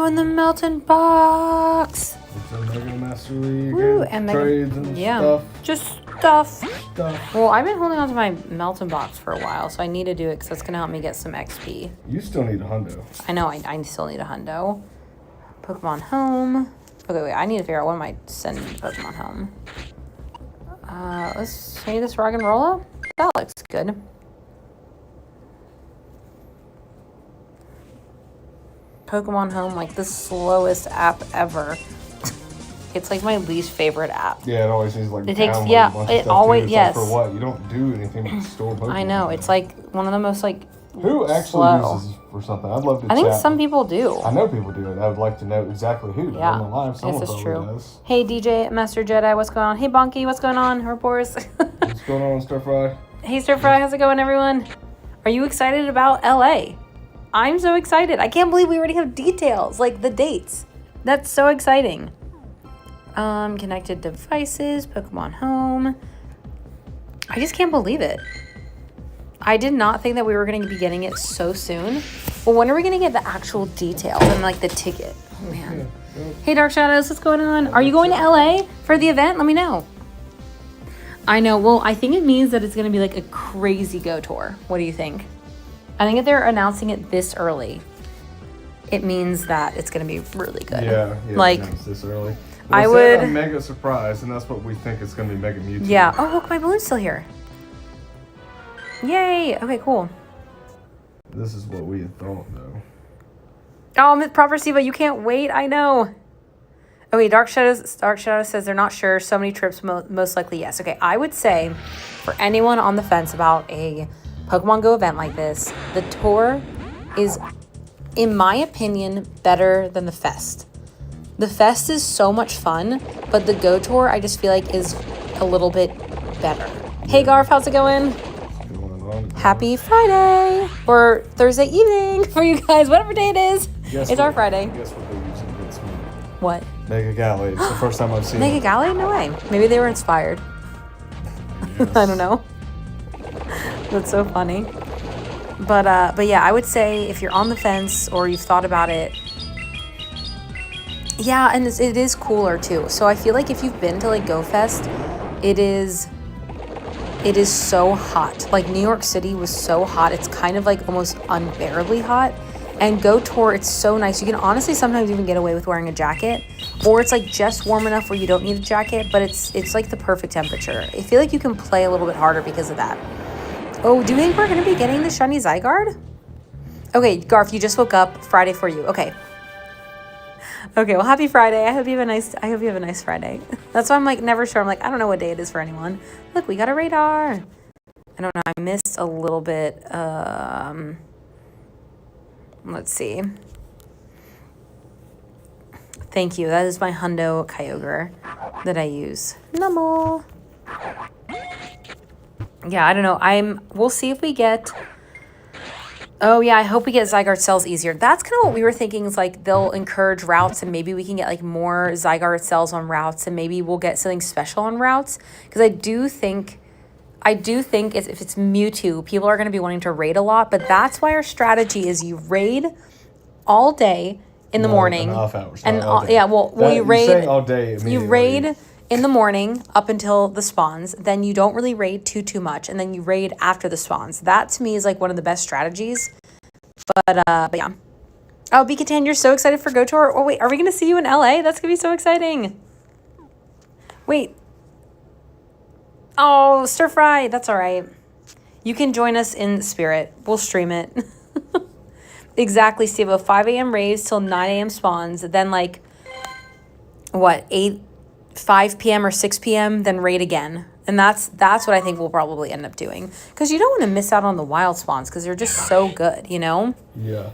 in the Meltan box. It's a Mega Master League. Woo, and trades and stuff. Just stuff. Well, I've been holding on to my Meltan box for a while, so I need to do it because that's going to help me get some XP. You still need a hundo. I know, I still need a hundo. Pokemon Home. Okay, wait, I need to figure out what am I sending to Pokemon Home. Let's see this Rock and Rolla. That looks good. Pokemon Home, like the slowest app ever. It's like my least favorite app. Yeah, it always is like it takes it always like, for what? You don't do anything but store Pokemon. I know, it's like one of the most like who actually uses this for something? I'd love to. I think some people do. I know people do it. I would like to know exactly who. Yeah, in live, someone this is true. Does. Hey DJ Master Jedi, what's going on? Hey Bonky, what's going on? Reports. What's going on, Stir Fry? Hey Stir Fry, how's it going, everyone? Are you excited about LA? I'm so excited. I can't believe we already have details, like the dates. That's so exciting. Connected devices, Pokemon Home. I just can't believe it. I did not think that we were going to be getting it so soon. Well, when are we going to get the actual details and like the ticket? Oh, man. Hey Dark Shadows, what's going on? Are you going to LA for the event? Let me know. I know. Well, I think it means that it's going to be like a crazy go tour. What do you think? I think if they're announcing it this early, it means that it's going to be really good. Yeah, like this early. Well, I would. A mega surprise, and that's what we think it's going to be. Mega Mewtwo. Yeah. Oh, look, my balloon's still here. Yay. Okay, cool. This is what we had thought, though. Oh, Proper Siva, you can't wait. I know. Okay, Dark Shadows says they're not sure. So many trips, most likely yes. Okay, I would say for anyone on the fence about a Pokemon Go event like this, the tour is, in my opinion, better than the Fest. The Fest is so much fun, but the Go Tour, I just feel like, is a little bit better. Hey, Garf, how's it going? Happy Friday! Or Thursday evening for you guys, whatever day it is. It's our Friday. Guess what they're using against me? What? Mega Gallade. It's the first time I've seen Mega Gallade? No way. Maybe they were inspired. Yes. I don't know. That's so funny. But yeah, I would say if you're on the fence or you've thought about it, yeah, and it is cooler too. So I feel like if you've been to like Go Fest, it is so hot. Like New York City was so hot. It's kind of like almost unbearably hot. And Go Tour, it's so nice. You can honestly sometimes even get away with wearing a jacket, or it's like just warm enough where you don't need a jacket, but it's like the perfect temperature. I feel like you can play a little bit harder because of that. Oh, do you think we're going to be getting the shiny Zygarde? Okay, Garf, you just woke up. Friday for you. Okay. Okay, well, happy Friday. I hope you have a nice Friday. That's why I'm like never sure. I'm like, I don't know what day it is for anyone. Look, we got a radar. I don't know. I missed a little bit. Let's see. Thank you. That is my Hundo Kyogre that I use. Numble. Yeah, I don't know. We'll see if we get. Oh yeah, I hope we get Zygarde cells easier. That's kind of what we were thinking, is like they'll encourage routes and maybe we can get like more Zygarde cells on routes and maybe we'll get something special on routes. Because I do think if it's Mewtwo, people are going to be wanting to raid a lot. But that's why our strategy is you raid all day in the morning. Off hours, and yeah, well, you raid all day. You raid in the morning up until the spawns, then you don't really raid too much, and then you raid after the spawns. That to me is like one of the best strategies. But yeah. Oh, Bikatan, you're so excited for Go Tour. Oh wait, are we gonna see you in LA? That's gonna be so exciting. Wait. Oh, Stir Fry, that's all right. You can join us in spirit. We'll stream it. Exactly, Steve. 5 a.m. raids till 9 a.m. spawns, then like what, 5 p.m. or 6 p.m., then raid again. And that's what I think we'll probably end up doing. Because you don't want to miss out on the wild spawns because they're just so good, you know? Yeah.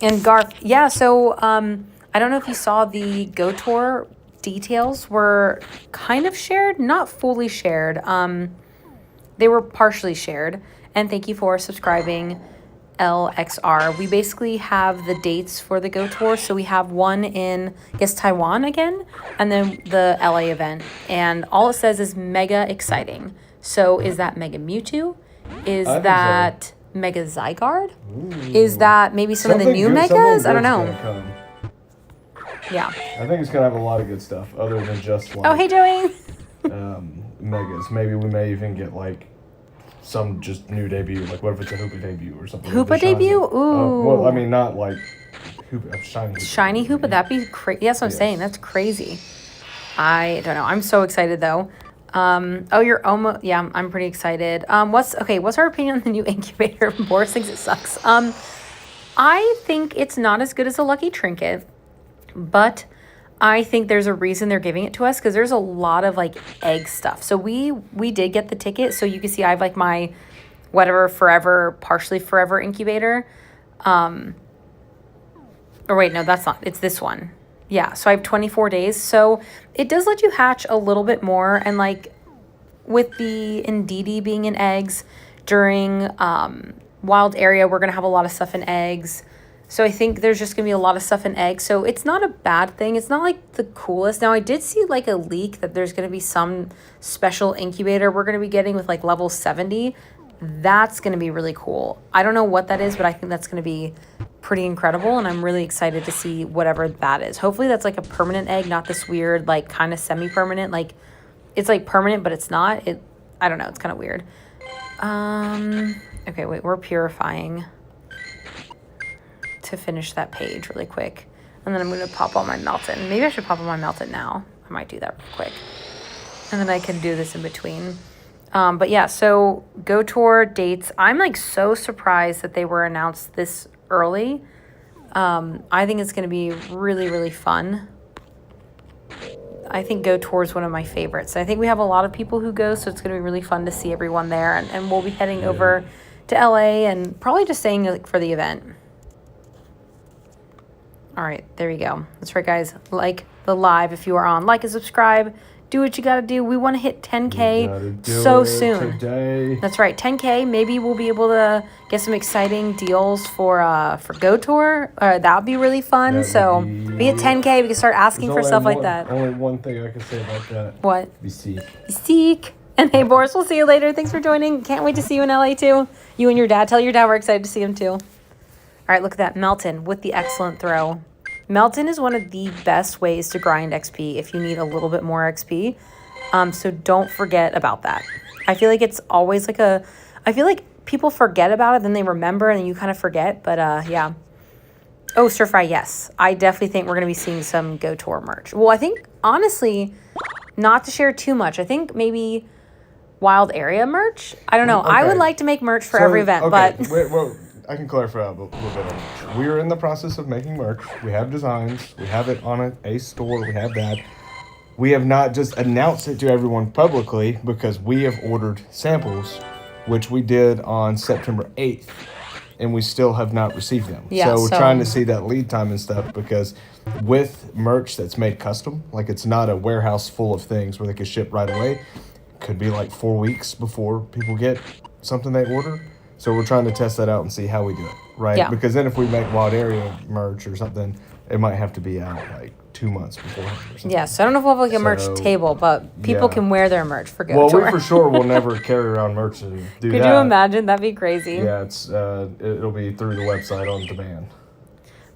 And Garth, yeah, so I don't know if you saw the Go Tour details were kind of shared, not fully shared. They were partially shared. And thank you for subscribing, LXR. We basically have the dates for the Go Tour. So we have one in, I guess, Taiwan again, and then the LA event. And all it says is mega exciting. So is that Mega Mewtwo? Is that Mega Zygarde? Ooh. Is that maybe some of the new megas? I don't know. Yeah. I think it's gonna have a lot of good stuff other than just like Oh, hey, Joey. megas. Maybe we may even get like some just new debut. Like what if it's a Hoopa debut or something? Hoopa The shiny- debut? Ooh. well, I mean not like Hoopa, shiny Hoopa. Shiny Hoopa, that'd be crazy. That's what I'm saying. That's crazy. I don't know. I'm so excited though. Oh, you're almost, yeah, I'm pretty excited. What's our opinion on the new incubator? Boris thinks it sucks. I think it's not as good as a Lucky Trinket, but I think there's a reason they're giving it to us because there's a lot of like egg stuff. So we did get the ticket. So you can see I have like my whatever forever, partially forever incubator. Or wait, no, that's not. It's this one. Yeah, so I have 24 days. So it does let you hatch a little bit more. And like with the Indeedee being in eggs during wild area, we're going to have a lot of stuff in eggs. So I think there's just going to be a lot of stuff in eggs. So it's not a bad thing. It's not like the coolest. Now I did see like a leak that there's going to be some special incubator we're going to be getting with like level 70. That's going to be really cool. I don't know what that is, but I think that's going to be pretty incredible. And I'm really excited to see whatever that is. Hopefully that's like a permanent egg, not this weird, like kind of semi-permanent. Like it's like permanent, but it's not. I don't know. It's kind of weird. Okay, wait, we're purifying to finish that page really quick. And then I'm going to pop on my Meltan. Maybe I should pop on my Meltan now. I might do that real quick. And then I can do this in between. But yeah, so Go Tour dates. I'm like so surprised that they were announced this early. I think it's going to be really, really fun. I think Go Tour is one of my favorites. I think we have a lot of people who go, so it's going to be really fun to see everyone there. And we'll be heading over to LA and probably just staying like, for the event. All right, there you go. That's right, guys. Like the live if you are on. Like and subscribe. Do what you got to do. We want to hit 10K so soon. Today. That's right, 10K. Maybe we'll be able to get some exciting deals for Go Tour. That would be really fun. So we hit 10K. We can start asking for stuff like that. Only one thing I can say about that. What? Be seek. Be seek. And hey, Boris, we'll see you later. Thanks for joining. Can't wait to see you in LA too. You and your dad. Tell your dad we're excited to see him too. All right, look at that. Meltan with the excellent throw. Meltan is one of the best ways to grind XP if you need a little bit more XP. So don't forget about that. I feel like it's always like I feel like people forget about it, then they remember, and then you kind of forget. But yeah. Oh, stir fry, yes. I definitely think we're going to be seeing some Go Tour merch. Well, I think, honestly, not to share too much, I think maybe wild area merch. I don't know. Okay. I would like to make merch for every event, but... Wait, well, I can clarify a little bit on merch. We are in the process of making merch. We have designs. We have it on a store. We have that. We have not just announced it to everyone publicly because we have ordered samples, which we did on September 8th, and we still have not received them. Yeah, so we're trying to see that lead time and stuff because with merch that's made custom, like it's not a warehouse full of things where they can ship right away. It could be like 4 weeks before people get something they order. So we're trying to test that out and see how we do it, right? Yeah. Because then if we make wild area merch or something, it might have to be out like 2 months beforehand or something. Yes, I don't know if we'll have like a merch table, but people can wear their merch for Go Tour. Well, we for sure will never carry around merch and do that. Could you imagine? That'd be crazy. Yeah, it's it'll be through the website on demand.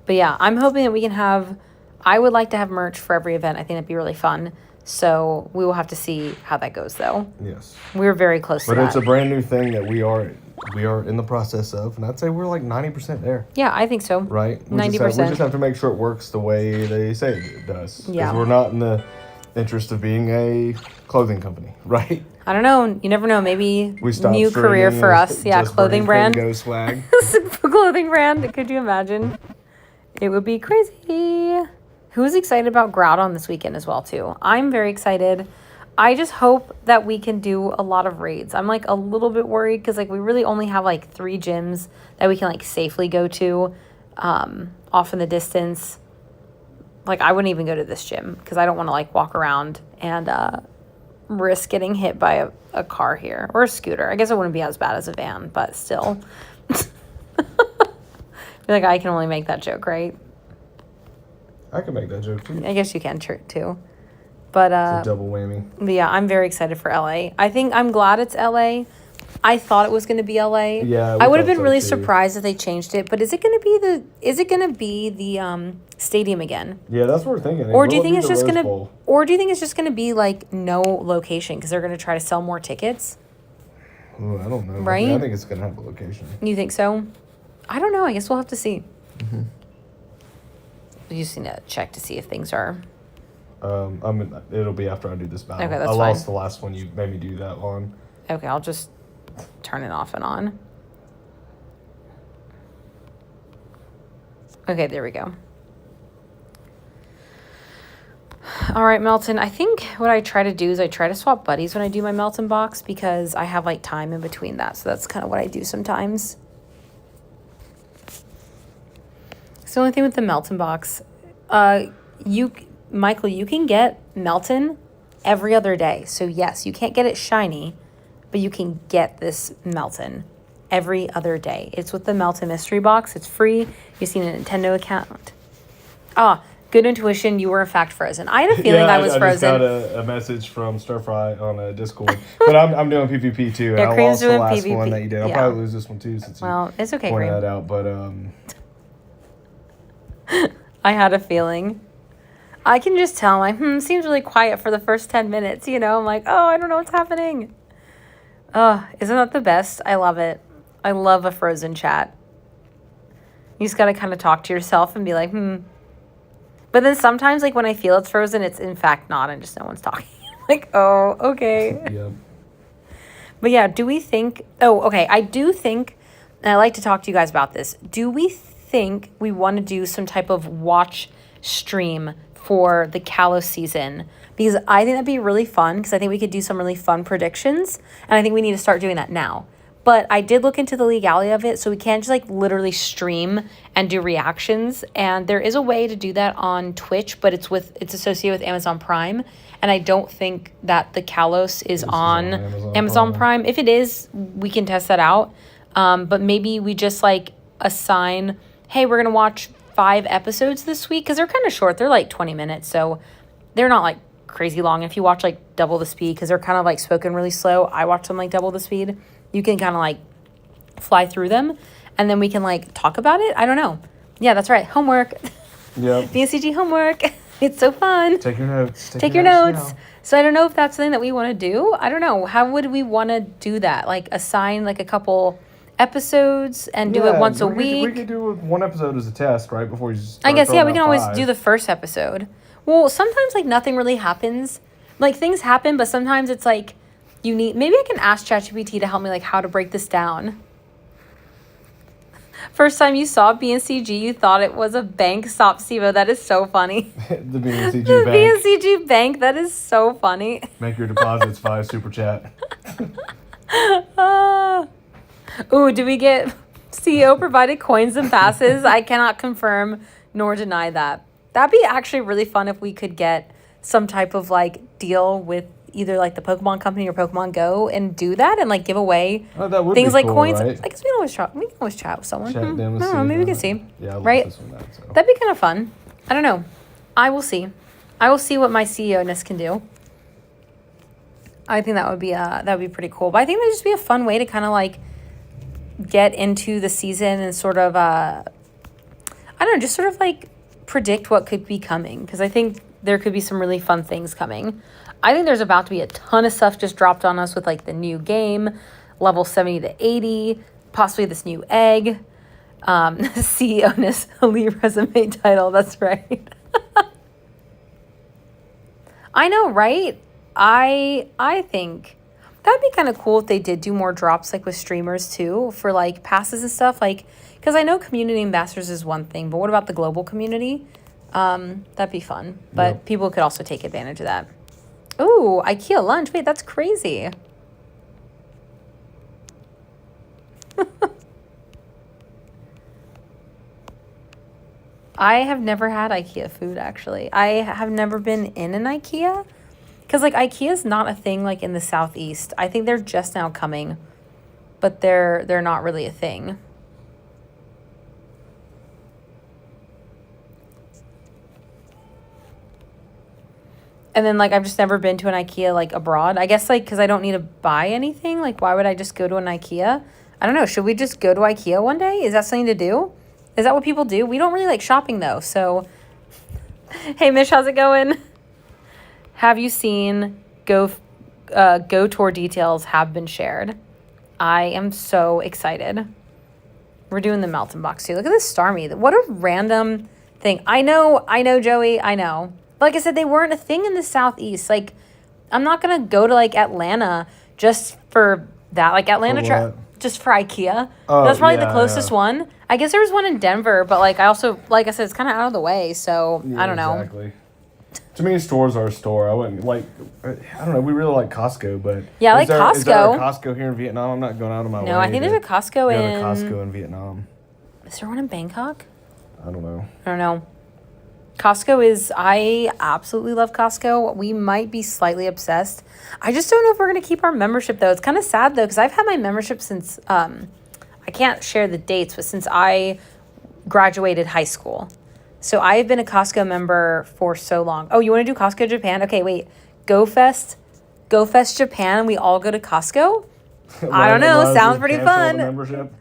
But yeah, I'm hoping that we can have... I would like to have merch for every event. I think that'd be really fun. So we will have to see how that goes, though. Yes. We're very close to that. But it's a brand new thing that we are in the process of, and I'd say we're like 90% there. Yeah, I think so. Right? 90%. We just have to make sure it works the way they say it does. Yeah. Because we're not in the interest of being a clothing company, right? I don't know. You never know. Maybe We stopped new career for us. Yeah, just clothing brand. Go swag. Clothing brand. Could you imagine? It would be crazy. Who's excited about Groudon this weekend as well, too? I'm very excited. I just hope that we can do a lot of raids. I'm like a little bit worried because like we really only have like 3 gyms that we can like safely go to off in the distance. Like I wouldn't even go to this gym because I don't want to like walk around and risk getting hit by a car here or a scooter. I guess it wouldn't be as bad as a van, but still. I feel like I can only make that joke, right? I can make that joke too. I guess you can too. But it's a double whammy. But yeah, I'm very excited for LA. I think I'm glad it's LA. I thought it was going to be LA. Yeah, we I would have thought been so, really too. surprised if they changed it. But is it going to be the stadium again? Yeah, that's what we're thinking. Or do you Will it think be it's the just Rose going to Bowl? or do you think it's just going to be like no location because they're going to try to sell more tickets? Ooh, I don't know. Right? I think it's gonna have a location. You think so? I don't know. I guess we'll have to see. Mm-hmm. We just need to check to see if things are. It'll be after I do this battle. Okay, that's I fine. lost the last one. You made me do that one. Okay, I'll just turn it off and on. Okay, there we go. All right, Melton. I think what I try to do is I try to swap buddies when I do my Melton box because I have like time in between that. So that's kind of what I do sometimes. It's the only thing with the Melton box. Michael, you can get Melton every other day. So yes, you can't get it shiny, but you can get this Melton every other day. It's with the Melton mystery box. It's free. You see a Nintendo account. Good intuition. You were in fact frozen. I had a feeling I was frozen. I just got a message from Stir Fry on a Discord, but I'm doing PvP too. And Yeah, I Cream's lost the doing last PvP. one that you did. I'll Yeah. probably lose this one too since Well, it's okay, you pointed Cream. that out. But I had a feeling. I can just tell, like, seems really quiet for the first 10 minutes, you know? I'm like, oh, I don't know what's happening. Isn't that the best? I love it. I love a frozen chat. You just got to kind of talk to yourself and be like, But then sometimes, like, when I feel it's frozen, it's in fact not, and just no one's talking. Like, oh, okay. yeah. But yeah, do we think... Oh, okay. I do think, and I'd like to talk to you guys about this. Do we think we want to do some type of watch stream for the Kalos season? Because I think that'd be really fun, because I think we could do some really fun predictions, and I think we need to start doing that now. But I did look into the legality of it, so we can't just, like, literally stream and do reactions. And there is a way to do that on Twitch, but it's associated with Amazon Prime. And I don't think that the Kalos is on Amazon Prime. If it is, we can test that out. But maybe we just, like, assign, hey, we're going to watch 5 episodes this week. Because they're kind of short. They're, like, 20 minutes. So they're not, like, crazy long. If you watch, like, double the speed, because they're kind of, like, spoken really slow. I watch them, like, double the speed. You can kind of, like, fly through them. And then we can, like, talk about it. I don't know. Yeah, that's right. Homework. Yep. BSCG homework. It's so fun. Take your notes. Take your notes. So I don't know if that's something that we want to do. I don't know. How would we want to do that? Like, assign, like, a couple episodes and do it once a week? We could do one episode as a test, right? Before you start I guess, yeah, we can always 5. do the first episode. Well, sometimes, like, nothing really happens. Like, things happen, but sometimes it's, like, you need... Maybe I can ask ChatGPT to help me, like, how to break this down. First time you saw BNCG, you thought it was a bank. Stop, Sivo. That is so funny. The BNCG The bank. BNCG bank. That is so funny. Make your deposits 5 super chat. Ooh, do we get... CEO provided coins and passes? I cannot confirm nor deny that. That'd be actually really fun if we could get some type of, like, deal with either, like, the Pokemon Company or Pokemon Go and do that and, like, give away That would things be like cool, coins. right? I guess we can always chat with someone. Chat them I and don't know, see, maybe we can see. Yeah, I love Right? this one, so. That'd be kind of fun. I don't know. I will see. I will see what my CEO-ness can do. I think that would be pretty cool. But I think that'd just be a fun way to kind of, like, get into the season and sort of I don't know, just sort of, like, predict what could be coming, because I think there could be some really fun things coming. I think there's about to be a ton of stuff just dropped on us with, like, the new game, level 70 to 80, possibly this new egg, CEO-ness elite resume title. That's right. I know, right? I think that'd be kind of cool if they did do more drops, like, with streamers too, for, like, passes and stuff, like, because I know community ambassadors is one thing, but what about the global community? That'd be fun, but Yep. people could also take advantage of that. Ooh, IKEA lunch. Wait, that's crazy. I have never had IKEA food, actually. I have never been in an IKEA. Because, like, IKEA is not a thing, like, in the Southeast. I think they're just now coming. But they're not really a thing. And then, like, I've just never been to an IKEA, like, abroad. I guess, like, because I don't need to buy anything. Like, why would I just go to an IKEA? I don't know. Should we just go to IKEA one day? Is that something to do? Is that what people do? We don't really like shopping, though. So, hey, Mish, how's it going? Have you seen Go Tour details have been shared? I am so excited. We're doing the Melton box, too. Look at this Starmie. What a random thing. I know, Joey. I know. Like I said, they weren't a thing in the Southeast. Like, I'm not going to go to, like, Atlanta just for that. Like, Atlanta, just for IKEA. Oh, that's probably the closest one. I guess there was one in Denver, but, like, I also, like I said, it's kind of out of the way. So, I don't know. Exactly. To me, stores are a store. I wouldn't, like, I don't know. We really like Costco, but... Yeah, I like Costco. Is there a Costco here in Vietnam? I'm not going out of my way. No, I think there's a Costco in... a Costco in Vietnam. Is there one in Bangkok? I don't know. I don't know. Costco is, I absolutely love Costco. We might be slightly obsessed. I just don't know if we're going to keep our membership, though. It's kind of sad, though, because I've had my membership since, I can't share the dates, but since I graduated high school. So I've been a Costco member for so long. Oh, you want to do Costco Japan? Okay, wait. GoFest Japan, we all go to Costco? I don't know. Sounds pretty fun. Membership?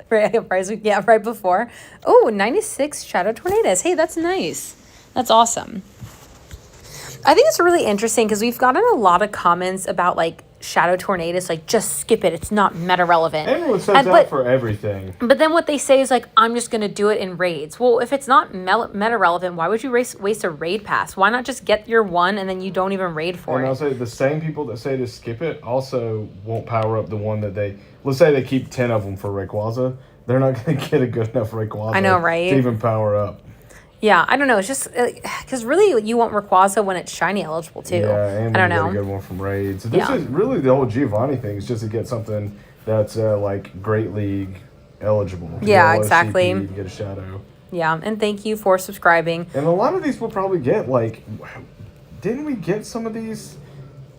Right before. Oh, 96 Shadow Tornadoes. Hey, that's nice. That's awesome. I think it's really interesting because we've gotten a lot of comments about, like, Shadow Tornadoes, like, just skip it. It's not meta relevant. Everyone says that for everything. But then what they say is, like, I'm just going to do it in raids. Well, if it's not meta relevant, why would you waste a raid pass? Why not just get your one and then you don't even raid for it? And I'll say the same people that say to skip it also won't power up the one that they... Let's say they keep 10 of them for Rayquaza. They're not going to get a good enough Rayquaza I know, right? to even power up. Yeah, I don't know. It's just because really you want Rayquaza when it's shiny eligible too. Yeah, and I don't you know. get a good one from raids. So this is really the whole Giovanni thing. Is just to get something that's like Great League eligible. Yeah, exactly. You can get a shadow. Yeah, and thank you for subscribing. And a lot of these we'll probably get. Like, didn't we get some of these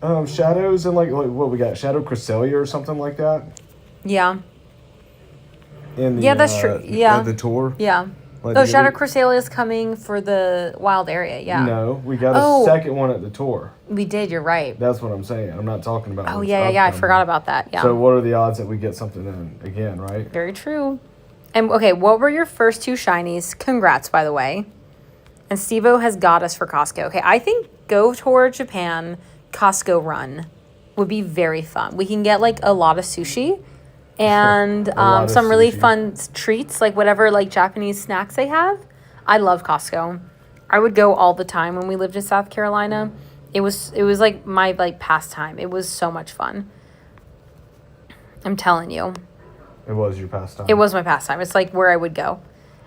shadows and like what we got? Shadow Cresselia or something like that. Yeah. In the, that's true. Yeah. The tour. Yeah. Like, Shadow Cresselia is coming for the wild area, yeah. No, we got a second one at the tour. We did, you're right. That's what I'm saying. I'm not talking about... Oh, yeah, I forgot about that, yeah. So what are the odds that we get something in again, right? Very true. And, okay, what were your first two shinies? Congrats, by the way. And Steve-O has got us for Costco. Okay, I think Go Tour Japan Costco run would be very fun. We can get, like, a lot of sushi and some really fun treats, like whatever like Japanese snacks they have. I love Costco. I would go all the time when we lived in South Carolina. It was like my like pastime. It was so much fun. I'm telling you. It was your pastime. It was my pastime. It's like where I would go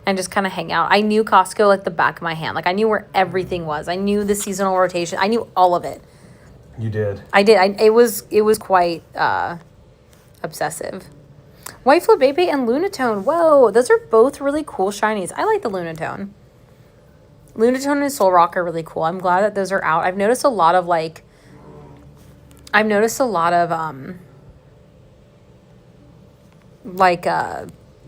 and just kind of hang out. I knew Costco like the back of my hand. Like I knew where everything was. I knew the seasonal rotation. I knew all of it. You did. I did. It was quite obsessive. White Flabébé and Lunatone. Whoa, those are both really cool shinies. I like the Lunatone. Lunatone and Soul Rock are really cool. I'm glad that those are out. I've noticed a lot of the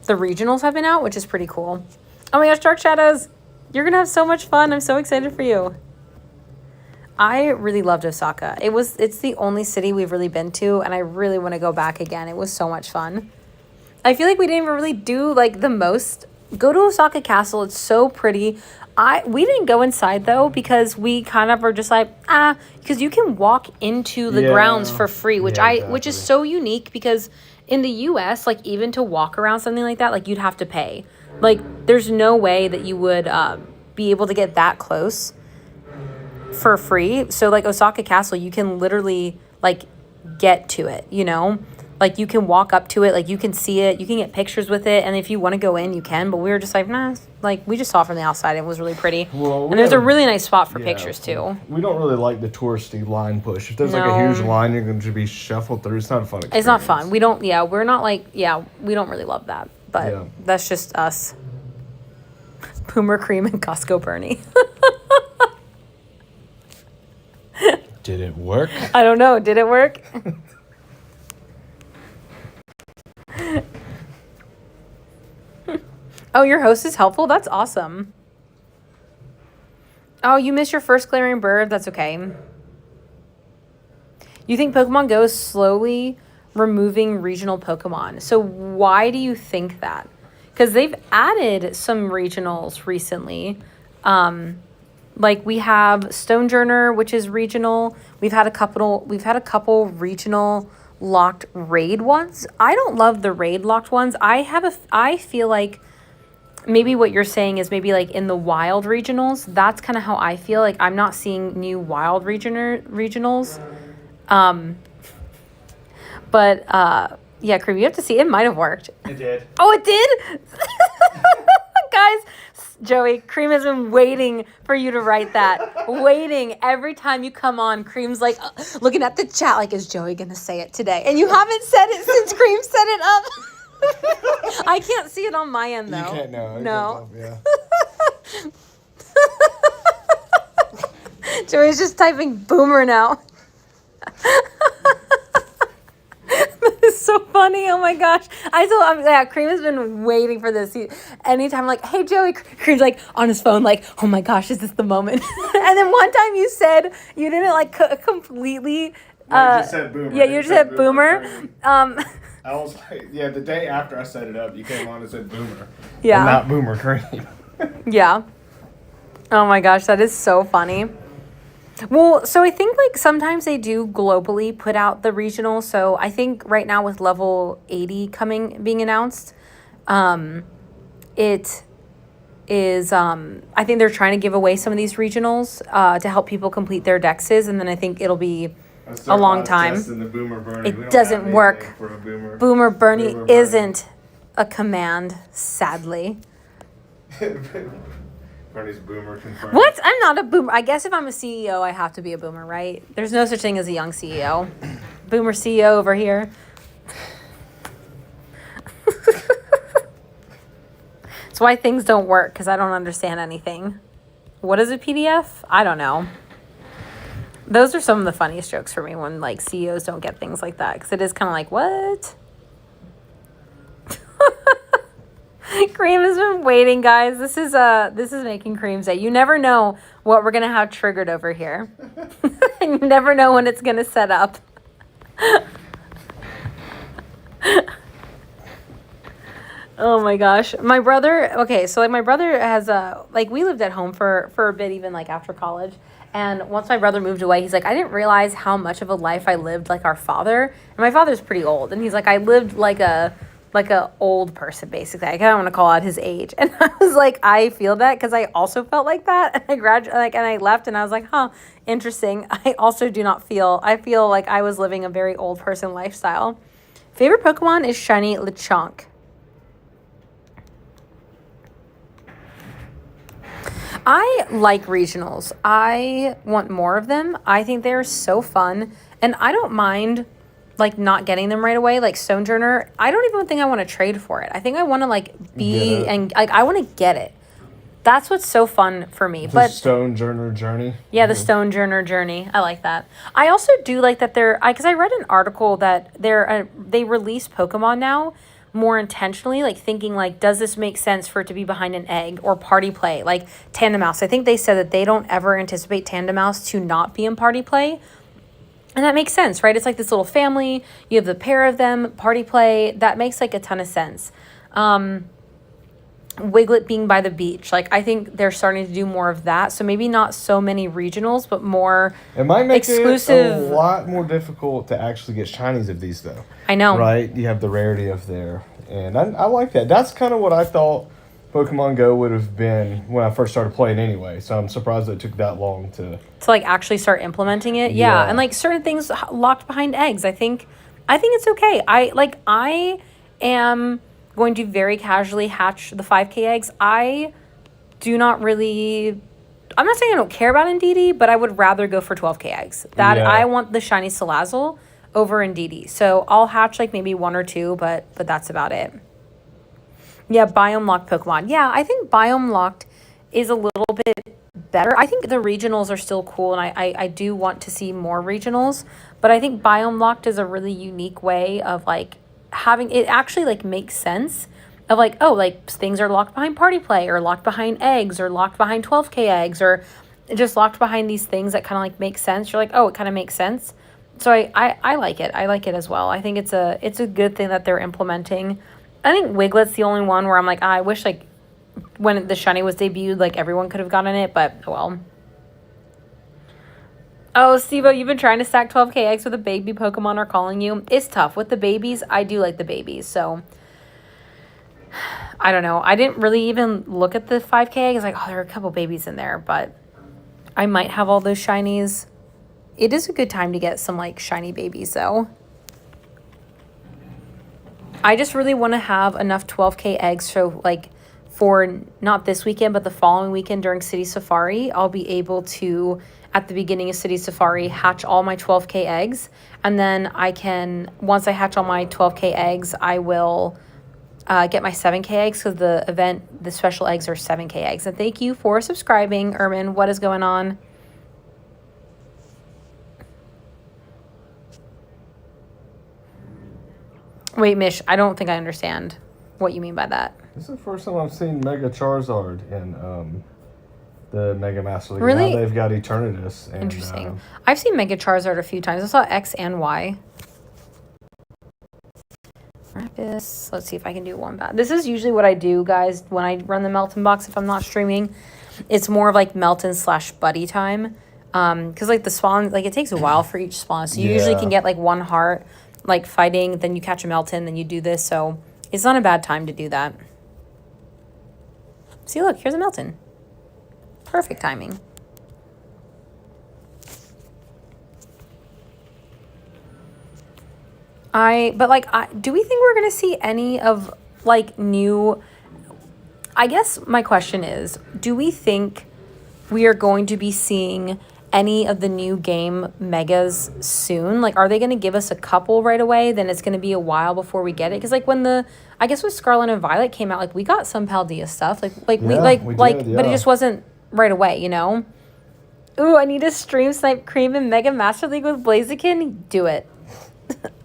regionals have been out, which is pretty cool. Oh my gosh, Dark Shadows. You're going to have so much fun. I'm so excited for you. I really loved Osaka. It's the only city we've really been to, and I really want to go back again. It was so much fun. I feel like we didn't even really do like the most. Go to Osaka Castle. It's so pretty. We didn't go inside though because we kind of are just like because you can walk into the grounds for free, which which is so unique because in the US, like even to walk around something like that, like you'd have to pay. Like there's no way that you would be able to get that close for free. So like Osaka Castle, you can literally like get to it, you know? Like you can walk up to it, like you can see it, you can get pictures with it, and if you want to go in, you can. But we were just like, nah, like we just saw it from the outside. It was really pretty. Well, and there's a really nice spot for pictures too. We don't really like the touristy line push. If there's like a huge line, you're going to be shuffled through. It's not a fun experience. It's not fun. We don't. Yeah, we're not like. Yeah, we don't really love that. But that's just us. Boomer Cream and Costco Bernie. Did it work? I don't know. Did it work? Oh, your host is helpful? That's awesome. Oh, you missed your first glaring bird? That's okay. You think Pokemon Go is slowly removing regional Pokemon. So why do you think that? Because they've added some regionals recently. Like we have Stonejourner, which is regional. We've had a couple regional locked raid ones. I don't love the raid locked ones. I feel like maybe what you're saying is maybe like in the wild regionals. That's kind of how I feel. Like I'm not seeing new wild regionals. But yeah, Cream, you have to see. It might have worked. It did. Oh, it did? Guys, Joey, Cream has been waiting for you to write that. Waiting. Every time you come on, Cream's like looking at the chat like, is Joey going to say it today? And you haven't said it since Cream set it up. I can't see it on my end, though. You can't know. No. Yeah. Joey's just typing boomer now. That is so funny. Oh my gosh. Cream has been waiting for this. Anytime I'm like, hey Joey, Cream's like on his phone like, oh my gosh, is this the moment? And then one time you said you didn't like completely I just said boomer. Yeah, you just said boomer. I was like, yeah, the day after I set it up, you came on and said boomer. Yeah. And not boomer Cream. Yeah. Oh my gosh, that is so funny. Well, so I think like sometimes they do globally put out the regional. So I think right now with level 80 being announced, it is I think they're trying to give away some of these regionals to help people complete their dexes, and then I think it'll be a long time. It doesn't work. Boomer Bernie isn't a command, sadly. Bernie's boomer confirmed. What? I'm not a boomer. I guess if I'm a CEO, I have to be a boomer, right? There's no such thing as a young CEO. Boomer CEO over here. That's why things don't work, because I don't understand anything. What is a PDF? I don't know. Those are some of the funniest jokes for me when like CEOs don't get things like that, because it is kind of like, what? Cream has been waiting, guys. This is making Cream's day. You never know what we're gonna have triggered over here. You never know when it's gonna set up. Oh my gosh. My brother, okay, so like my brother has we lived at home for a bit, even like after college. And once my brother moved away, he's like, I didn't realize how much of a life I lived like our father. And my father's pretty old. And he's like, I lived like a old person, basically. I kind of want to call out his age. And I was like, I feel that because I also felt like that. And I graduated, and I left, and I was like, huh, interesting. I also I feel like I was living a very old person lifestyle. Favorite Pokemon is Shiny Lechonk. I like regionals. I want more of them. I think they're so fun. And I don't mind like not getting them right away. Like Stonejourner, I don't even think I want to trade for it. I think I want to like I want to get it. That's what's so fun for me. The Stonejourner journey. Yeah, the Stonejourner journey. I like that. I also do like that because I read an article that they release Pokemon now more intentionally, like thinking like, does this make sense for it to be behind an egg or party play? Like Tandemaus. I think they said that they don't ever anticipate Tandemaus to not be in party play. And that makes sense, right? It's like this little family. You have the pair of them, party play. That makes like a ton of sense. Wiglet being by the beach. Like I think they're starting to do more of that. So maybe not so many regionals, but more it might make exclusive. It a lot more difficult to actually get shinies of these though. I know. Right? You have the rarity of there. And I like that. That's kind of what I thought Pokemon Go would have been when I first started playing anyway. So I'm surprised it took that long to like actually start implementing it. Yeah. And like certain things locked behind eggs. I think it's okay. I am going to very casually hatch the 5K eggs. I'm not saying I don't care about Indeedee, but I would rather go for 12K eggs. I want the shiny Salazzle over Indeedee. So I'll hatch like maybe one or two, but that's about it. Yeah, biome locked Pokemon. Yeah, I think biome locked is a little bit better. I think the regionals are still cool, and I do want to see more regionals, but I think biome locked is a really unique way of like having it actually like makes sense of like, oh, like things are locked behind party play or locked behind eggs or locked behind 12K eggs or just locked behind these things that kind of like make sense. You're like, oh, it kind of makes sense. So I like it. I like it as well. I think it's a good thing that they're implementing. I think Wiglet's the only one where I'm like, I wish like when the shiny was debuted, like everyone could have gotten it, but oh well. Oh, Stevo, you've been trying to stack 12k eggs with a baby Pokemon are calling you. It's tough. With the babies, I do like the babies, so I don't know. I didn't really even look at the 5k eggs. Like, oh, there are a couple babies in there, but I might have all those shinies. It is a good time to get some, like, shiny babies, though. I just really want to have enough 12k eggs so, like, for not this weekend, but the following weekend during City Safari, I'll be able to, at the beginning of City Safari, hatch all my 12k eggs. And then I can, once I hatch all my 12k eggs, I will get my 7k eggs because the special eggs are 7k eggs. And thank you for subscribing, Ermin. What is going on? Wait, Mish, I don't think I understand what you mean by that. This is the first time I've seen Mega Charizard in the Mega Master League. Really? Now they've got Eternatus. And, Interesting. I've seen Mega Charizard a few times. I saw X and Y. Rapus. Let's see if I can do one bad. This is usually what I do, guys, when I run the Melton box if I'm not streaming. It's more of like Melton / buddy time. Because like the spawn, like it takes a while for each spawn. So you usually can get like one heart, like fighting, then you catch a Melton, then you do this. So it's not a bad time to do that. See, look, here's a Melton. Perfect timing. Do we think we're going to see any of, like, new... I guess my question is, do we think we are going to be seeing any of the new game megas soon? Like, are they going to give us a couple right away? Then it's going to be a while before we get it? Because, like, when I guess when Scarlet and Violet came out, like, we got some Paldea stuff. But it just wasn't right away, you know? Ooh, I need to stream Snipe Cream in Mega Master League with Blaziken. Do it.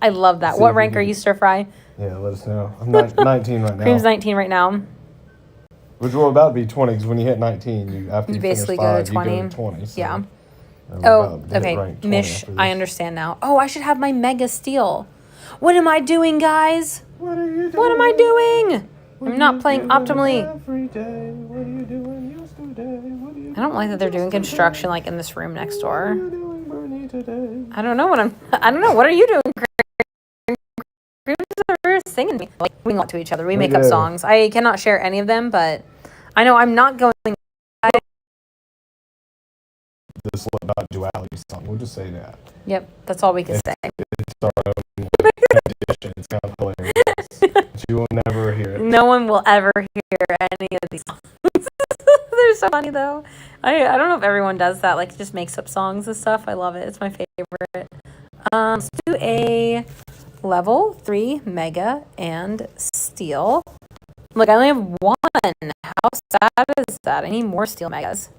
I love that. What rank are you, Stir Fry? Yeah, let us know. I'm 19 right now. Cream's 19 right now. Which will about to be 20 because when you hit 19, after you basically finish 5, go to 20. you go to 20. So Yeah. Oh, okay. Mish, I understand now. Oh, I should have my Mega Steel. What am I doing, guys? What are you doing? What am I doing? I'm not playing optimally. Every day? What are you doing yesterday? I don't like that they're doing construction like in this room next door. What are you doing, Bernie, today? I don't know. What are you doing? We're singing, like we talk to each other. We make up songs. I cannot share any of them, but I know I'm not going. This Slipknot duality song. We'll just say that. Yep, that's all we can say. It's our own edition. It's kind of hilarious. You will never hear it. No one will ever hear any of these songs. They're so funny though. I don't know if everyone does that. Like just makes up songs and stuff. I love it. It's my favorite. Let's do a level 3 Mega and Steel. Look, I only have one. How sad is that? I need more Steel Megas.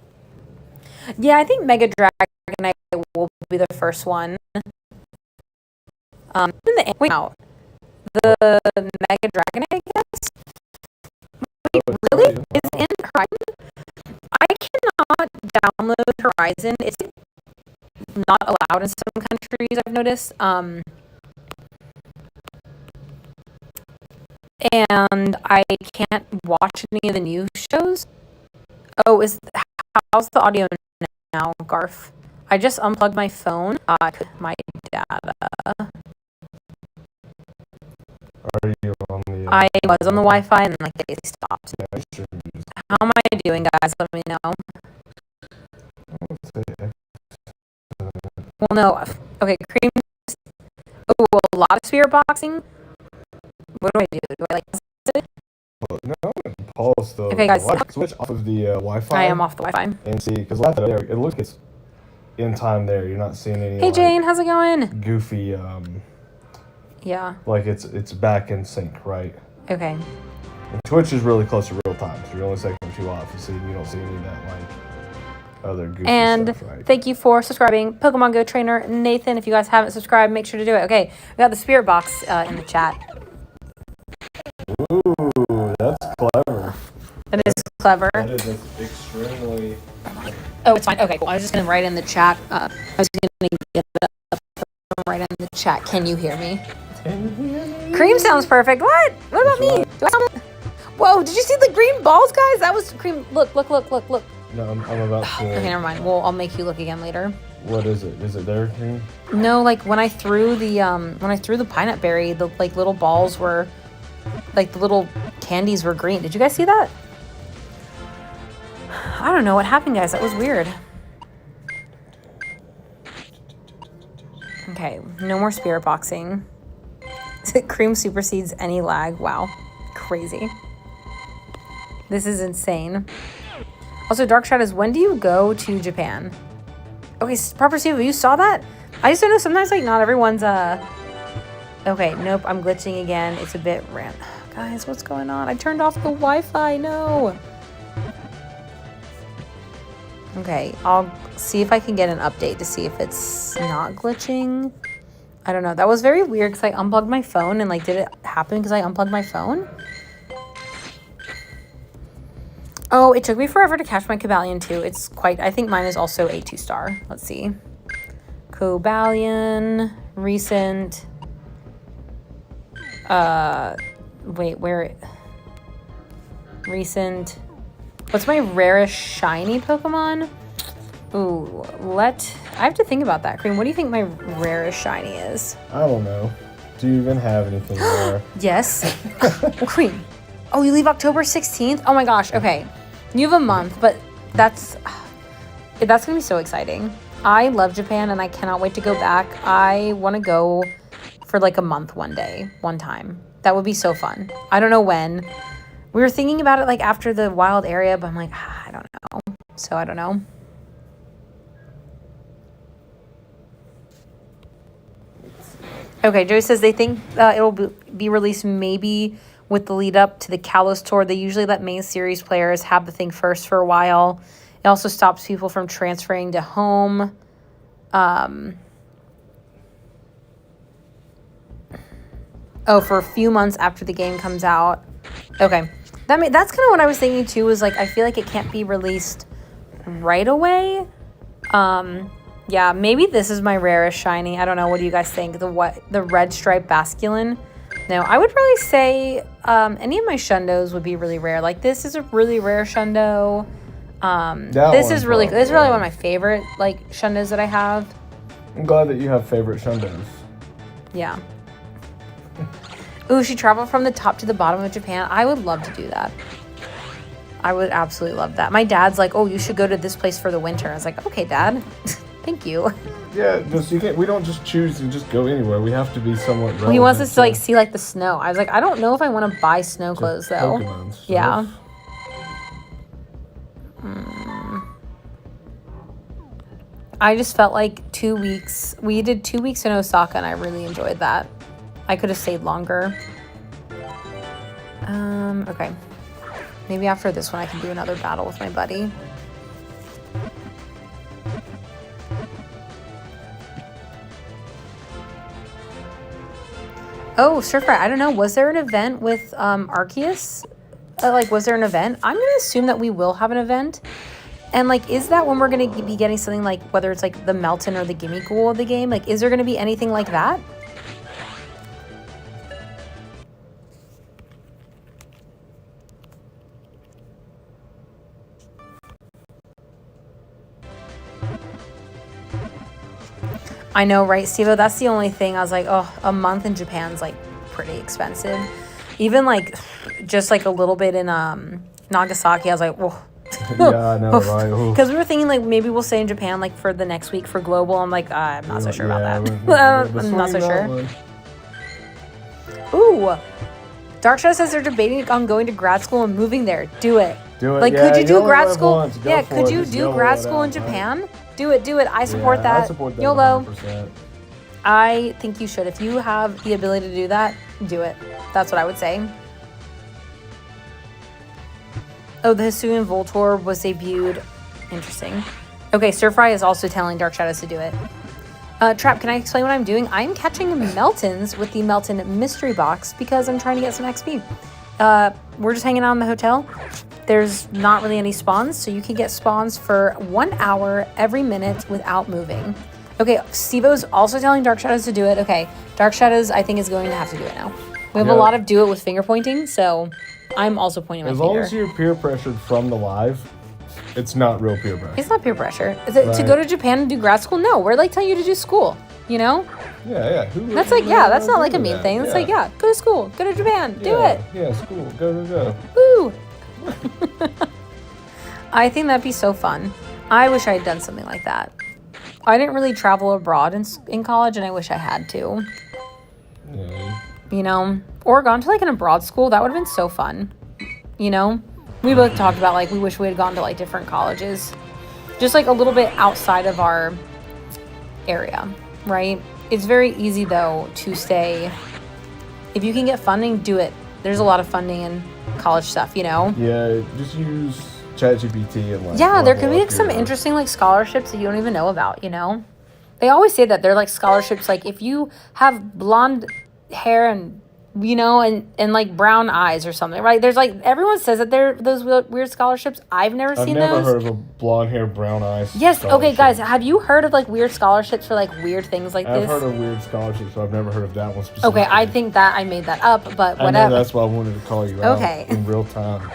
Yeah, I think Mega Dragonite will be the first one. Wait, no. The Mega Dragonite, I guess? Wait, really? Is in Horizon? I cannot download Horizon. It's not allowed in some countries, I've noticed. And I can't watch any of the new shows. Oh, how's the audio now, Garf? I just unplugged my phone. My data. Are you on the? I was on the Wi-Fi and like they stopped. Yeah, sure. How am I doing, guys? Let me know. Well, no. Okay, Cream. Oh, a lot of spirit boxing. What do I do? Do I like it? No, Paul's still. Okay, guys. Switch off of the Wi-Fi. I am off the Wi-Fi. And see, because it looks it's in time there. You're not seeing any. Hey, Jane, how's it going? Goofy. Yeah. Like it's back in sync, right? Okay. And Twitch is really close to real time, so you're only second or two off. You don't see any of that like other goofy stuff, right? Thank you for subscribing, Pokemon Go trainer Nathan. If you guys haven't subscribed, make sure to do it. Okay, we got the spirit box in the chat. Ooh, that's clever. That is clever. That is extremely Oh, it's fine. Okay, cool. I was just gonna write in the chat. I was gonna get it up and write in the chat. Can you hear me? Cream sounds perfect. What? What about me? Do I sound... Whoa, did you see the green balls, guys? That was Cream. Look. No, I'm about to. Okay, never mind. Well, I'll make you look again later. What is it? Is it their thing? No, like when I threw the pineapple berry, the like little balls were, like the little candies were green. Did you guys see that? I don't know what happened, guys. That was weird. Okay, no more spirit boxing. Cream supersedes any lag. Wow, crazy. This is insane. Also, Dark Shadows, when do you go to Japan? Okay, Proper Steve, you saw that? I just don't know, sometimes, like, not everyone's, Okay, nope, I'm glitching again. It's a bit random. Guys, what's going on? I turned off the Wi-Fi, no! Okay, I'll see if I can get an update to see if it's not glitching. I don't know. That was very weird because I unplugged my phone and, like, did it happen because I unplugged my phone? Oh, it took me forever to catch my Cobalion too. It's quite, I think mine is also a 2-star. Let's see. Cobalion, recent. Wait, where? Recent. What's my rarest shiny Pokemon? Ooh, I have to think about that. Cream, what do you think my rarest shiny is? I don't know. Do you even have anything there? Yes. Cream. Oh, you leave October 16th? Oh my gosh, okay. You have a month, but that's gonna be so exciting. I love Japan and I cannot wait to go back. I want to go for like a month one time. That would be so fun. I don't know when. We were thinking about it like after the wild area, but I'm like, I don't know. So I don't know. Okay, Joey says they think it'll be released maybe with the lead up to the Kalos tour. They usually let main series players have the thing first for a while. It also stops people from transferring to home. For a few months after the game comes out. Okay. That's kind of what I was thinking too, was like, I feel like it can't be released right away. Yeah, maybe this is my rarest shiny. I don't know. What do you guys think? The red striped basculin? No, I would probably say any of my Shundos would be really rare. Like, this is a really rare Shundo. This is really one of my favorite, like, Shundos that I have. I'm glad that you have favorite Shundos. Yeah. Ooh, she traveled from the top to the bottom of Japan. I would love to do that. I would absolutely love that. My dad's like, oh, you should go to this place for the winter. I was like, okay, Dad. Thank you. Yeah, we don't just choose to just go anywhere. We have to be somewhat relevant. He wants us to like see like the snow. I was like, I don't know if I want to buy snow clothes though. Pokemon stuff. Yeah. I just felt like 2 weeks. We did 2 weeks in Osaka and I really enjoyed that. I could have stayed longer. Okay. Maybe after this one I can do another battle with my buddy. Oh, Stir Fry, I don't know. Was there an event with Arceus? Was there an event? I'm going to assume that we will have an event. And, like, is that when we're going to be getting something like, whether it's, like, the Meltan or the Gimme Ghoul of the game? Like, is there going to be anything like that? I know, right, Steve-O? That's the only thing. I was like, oh, a month in Japan's, like, pretty expensive. Even, like, just, like, a little bit in Nagasaki, I was like, whoa. Yeah, I know, right? Because we were thinking, like, maybe we'll stay in Japan, like, for the next week for Global. I'm like, I'm not so sure about that. I'm not so sure. Ooh. Dark Shadow says they're debating on going to grad school and moving there. Do it. Do it. Like, yeah, could you do grad school? Yeah, could you do grad school in Japan? Right? Do it. I support that. I support that. YOLO. 100%. I think you should. If you have the ability to do that, do it. That's what I would say. Oh, the Hisuian Voltorb was debuted. Interesting. Okay, Stir Fry is also telling Dark Shadows to do it. Trap, can I explain what I'm doing? I'm catching Meltons with the Melton mystery box because I'm trying to get some XP. We're just hanging out in the hotel. there's not really any spawns, so you can get spawns for 1 hour every minute without moving. Okay, Stevo's also telling Dark Shadows to do it. Okay, Dark Shadows, I think, is going to have to do it now. We have a lot of do it with finger pointing, so I'm also pointing my finger. As long as you're peer pressured from the live, it's not real peer pressure. It's not peer pressure. Is it to go to Japan and do grad school? No, we're like telling you to do school, you know? Yeah. That's like, that's not like a mean thing. It's like, go to school, go to Japan, do it. Yeah, school, go. Woo! I think that'd be so fun. I wish I had done something like that. I didn't really travel abroad in college, and I wish I had to. Yeah. You know? Or gone to like an abroad school. That would have been so fun. You know? We both talked about like we wish we had gone to like different colleges. Just like a little bit outside of our area, right? It's very easy though to stay. If you can get funding, do it. There's a lot of funding in college stuff, you know? Yeah, just use ChatGPT and like. Yeah, there could be like some interesting like scholarships that you don't even know about, you know? They always say that they're like scholarships, like if you have blonde hair and, you know, and like brown eyes or something, right? There's like, everyone says that they're those weird scholarships. I've never seen those. I've never heard of a blonde hair, brown eyes. Yes, okay, guys, have you heard of like weird scholarships for like weird things like this? I've heard of weird scholarships, but I've never heard of that one specifically. Okay, I think that I made that up, but whatever. I know, that's why I wanted to call you out in real time.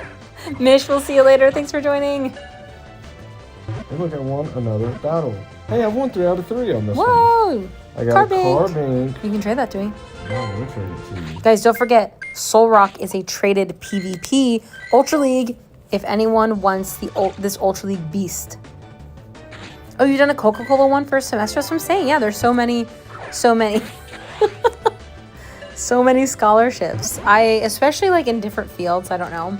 Mish, we'll see you later. Thanks for joining. Hey, look, I won another battle. Hey, I won 3 out of 3 on this one. Whoa! I got a carbine. You can trade that to me. No, we'll trade it to you. Guys, don't forget, Soul Rock is a traded PvP Ultra League if anyone wants this Ultra League beast. Oh, you done a Coca-Cola one for a semester? That's what I'm saying. Yeah, there's so many, so many scholarships. Especially like in different fields, I don't know.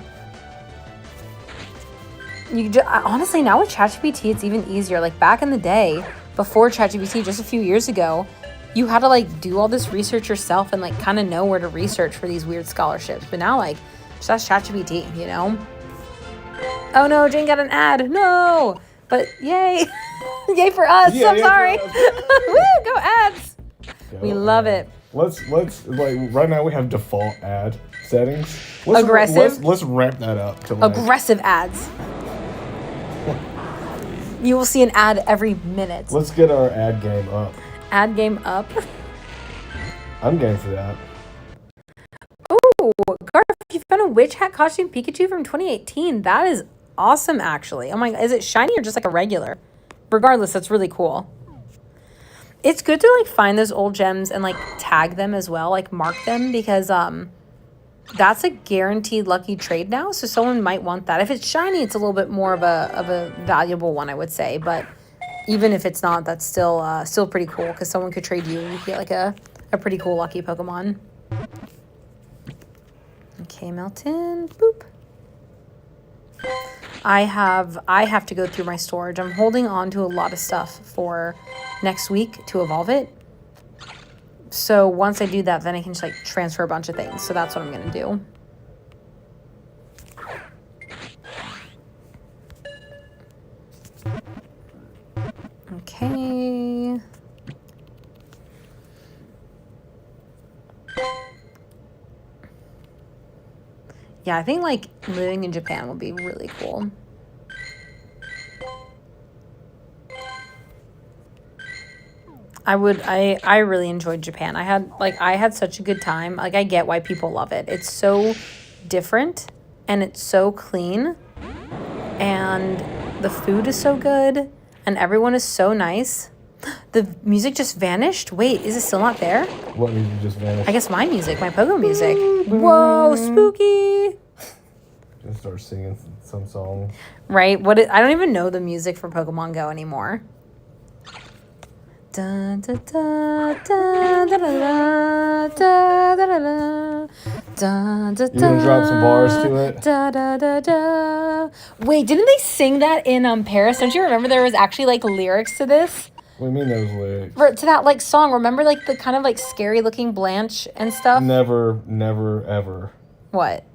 Honestly, now with ChatGPT, it's even easier. Like back in the day, before ChatGPT, just a few years ago, you had to like do all this research yourself and like kind of know where to research for these weird scholarships. But now like, just ask ChatGPT, you know? Oh no, Jane got an ad. No! But yay. Yay for us. I'm sorry. Woo, go ads. We love it. Let's like right now we have default ad settings. Aggressive. Let's ramp that up to like aggressive ads. You will see an ad every minute. Let's get our ad game up. Ad game up. I'm game for that. Oh, Garth, you found a witch hat costume Pikachu from 2018. That is awesome, actually. Oh my god, is it shiny or just like a regular? Regardless, that's really cool. It's good to like find those old gems and like tag them as well, like mark them, because that's a guaranteed lucky trade now, so someone might want that. If it's shiny, it's a little bit more of a valuable one, I would say. But even if it's not, that's still pretty cool, because someone could trade you and you get like a pretty cool lucky Pokemon. Okay, Melton. Boop. I have to go through my storage. I'm holding on to a lot of stuff for next week to evolve it. So once I do that, then I can just like transfer a bunch of things. So that's what I'm going to do. Okay. Yeah, I think like living in Japan would be really cool. I really enjoyed Japan. I had such a good time. Like, I get why people love it. It's so different and it's so clean and the food is so good and everyone is so nice. The music just vanished. Wait, is it still not there? What music just vanished? I guess my music, my Pogo music. Whoa, spooky. Just start singing some song. Right? I don't even know the music for Pokemon Go anymore. Da, da, da, da, da, da, da, da, da, da, da, You gonna drop some bars to it? Da, da, da, da. Wait, didn't they sing that in Paris? Don't you remember there was actually like lyrics to this? What do you mean those lyrics? To that like song. Remember like the kind of like scary looking Blanche and stuff? Never, ever. What?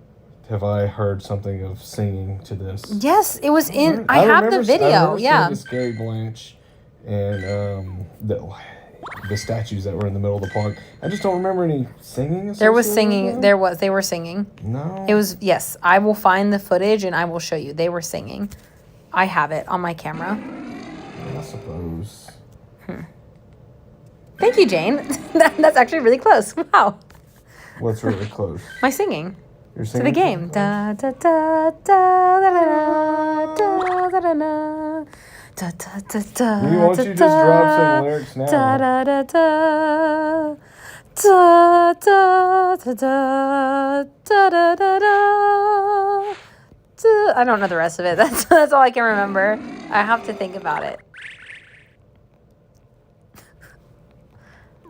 Have I heard something of singing to this? Yes, it was in. I have the video. I yeah. The Scary Blanche, and the statues that were in the middle of the park. I just don't remember any singing. There was associated singing. with them. They were singing. No. It was, yes, I will find the footage and I will show you. They were singing. I have it on my camera. I suppose. Thank you, Jane. That's actually really close. Wow. What's really close? My singing. You're To singing the game. Da da da da da da da da da da. Da da da da. Why don't you just drop some lyrics now? Da da da da. Da da da da da da da da. I don't know the rest of it. That's all I can remember. I have to think about it.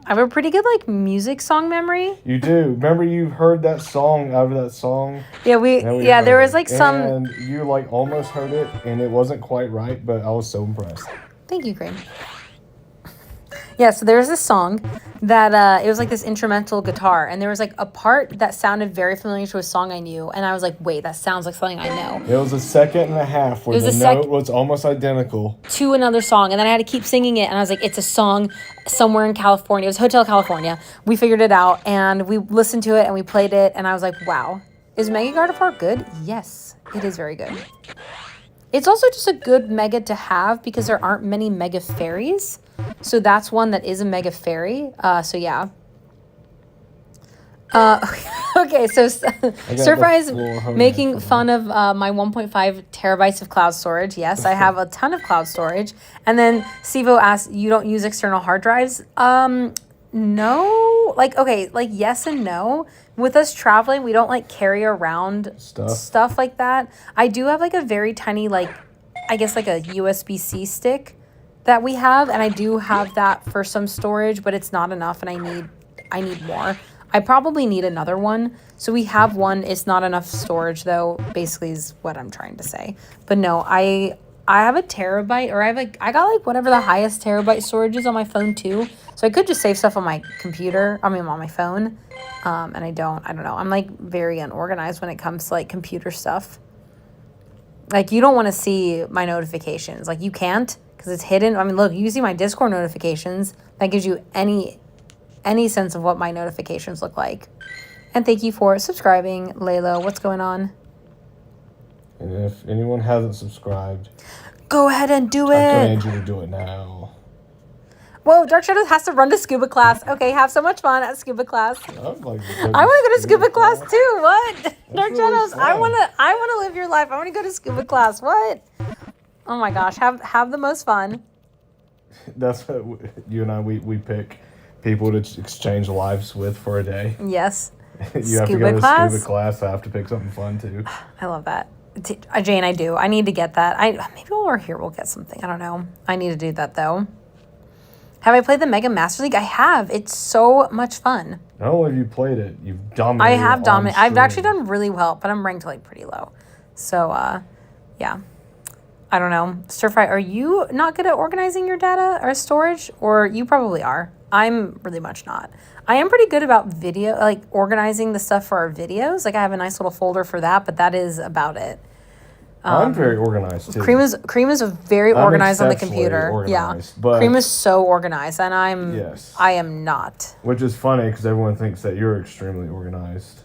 I have a pretty good like music song memory. You do. Remember you heard that song out of that song? Yeah, there was like some. And you like almost heard it, and it wasn't quite right, but I was so impressed. Thank you, Cream. Yeah, so there was this song that it was like this instrumental guitar, and there was like a part that sounded very familiar to a song I knew, and I was like, wait, that sounds like something I know. It was a second and a half where the note was almost identical to another song, and then I had to keep singing it, and I was like, it's a song somewhere in California. It was Hotel California. We figured it out, and we listened to it, and we played it, and I was like, wow. Is Mega Garden Park good? Yes, it is very good. It's also just a good mega to have because there aren't many mega fairies. So that's one that is a mega fairy. So yeah. Okay, so Stir Fry is making fun of my 1.5 terabytes of cloud storage. Yes, I have a ton of cloud storage. And then Sivo asked, you don't use external hard drives? No. Like, okay, like yes and no. With us traveling, we don't like carry around stuff like that. I do have like a very tiny, like, I guess like a USB-C stick that we have, and I do have that for some storage, but it's not enough, and I need more. I probably need another one. So we have one. It's not enough storage though, basically is what I'm trying to say. But no, I have a terabyte, or I got like whatever the highest terabyte storage is on my phone too. So I could just save stuff on my computer, on my phone. And I don't know. I'm like very unorganized when it comes to like computer stuff. Like you don't want to see my notifications. Like you can't because it's hidden. I mean, look, you see my Discord notifications. That gives you any sense of what my notifications look like. And thank you for subscribing, Laylo. What's going on? And if anyone hasn't subscribed, go ahead and do it. I command you to do it now. Whoa, Dark Shadows has to run to scuba class. Okay, have so much fun at scuba class. I want to go to scuba class too. What? Dark really Shadows, fun. I wanna live your life. I wanna go to scuba class. What? Oh my gosh, have the most fun. That's what you and I we pick people to exchange lives with for a day. Yes. You have to go to scuba class. I have to pick something fun too. I love that. Jane, I do. I need to get that. Maybe while we're here, we'll get something. I don't know. I need to do that though. Have I played the Mega Master League? I have. It's so much fun. Not only have you played it, you've dominated. I have dominated. I've actually done really well, but I'm ranked like pretty low. So, yeah. I don't know. Stir Fry, are you not good at organizing your data or storage? Or you probably are. I'm really much not. I am pretty good about video, like organizing the stuff for our videos. Like I have a nice little folder for that, but that is about it. I'm very organized too. Cream is very organized on the computer. Organized, yeah, but Cream is so organized, and I am not. Which is funny because everyone thinks that you're extremely organized.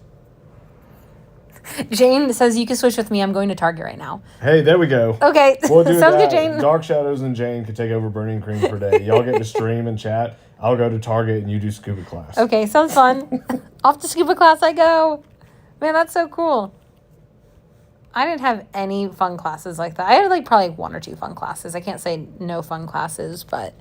Jane says you can switch with me. I'm going to Target right now. Hey, there we go. Okay, we'll do sounds that. good, Jane. Dark Shadows and Jane could take over Burning Cream for a day. Y'all get to stream and chat. I'll go to Target and you do scuba class. Okay, sounds fun. Off to scuba class I go. Man, that's so cool. I didn't have any fun classes like that. I had like probably one or two fun classes. I can't say no fun classes, but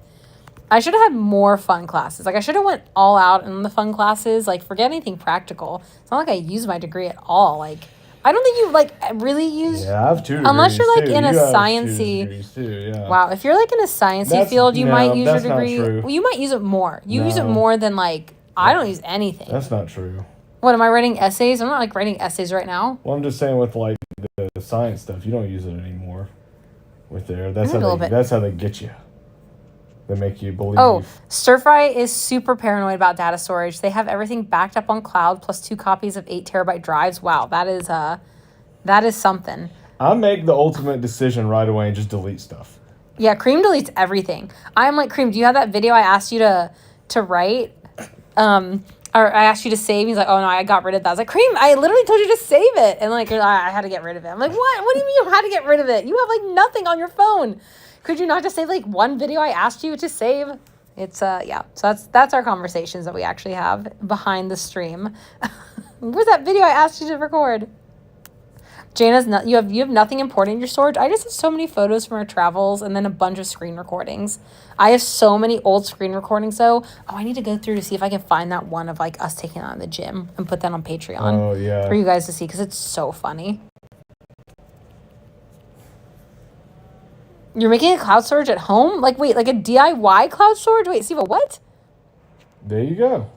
I should have had more fun classes. Like I should have went all out in the fun classes. Like forget anything practical. It's not like I use my degree at all. Like I don't think you like really use. Yeah, I have 2 degrees unless you're like too. in a you sciencey. Too, yeah. Wow, if you're like in a sciencey field, you might use your degree. Not true. Well, you might use it more. You use it more than like I don't use anything. That's not true. What am I writing essays? I'm not like writing essays right now. Well, I'm just saying with like the science stuff, you don't use it anymore. With there, that's how they get you. They make you believe. Oh, Stir Fry is super paranoid about data storage. They have everything backed up on cloud plus 2 copies of 8 terabyte drives. Wow, that is something. I make the ultimate decision right away and just delete stuff. Yeah, Cream deletes everything. I'm like, Cream, do you have that video I asked you to write? Or I asked you to save. He's like, oh no, I got rid of that. I was like, Cream, I literally told you to save it. And like, I had to get rid of it. I'm like, what? What do you mean you had to get rid of it? You have like nothing on your phone. Could you not just save like one video I asked you to save? It's yeah. So that's our conversations that we actually have behind the stream. Where's that video I asked you to record? Jana's you have nothing important in your storage. I just have so many photos from our travels and then a bunch of screen recordings. I have so many old screen recordings though. Oh, I need to go through to see if I can find that one of like us taking out in the gym and put that on Patreon. Oh yeah. For you guys to see because it's so funny. You're making a cloud storage at home? Like wait, like a DIY cloud storage? Wait, Siva, what? There you go.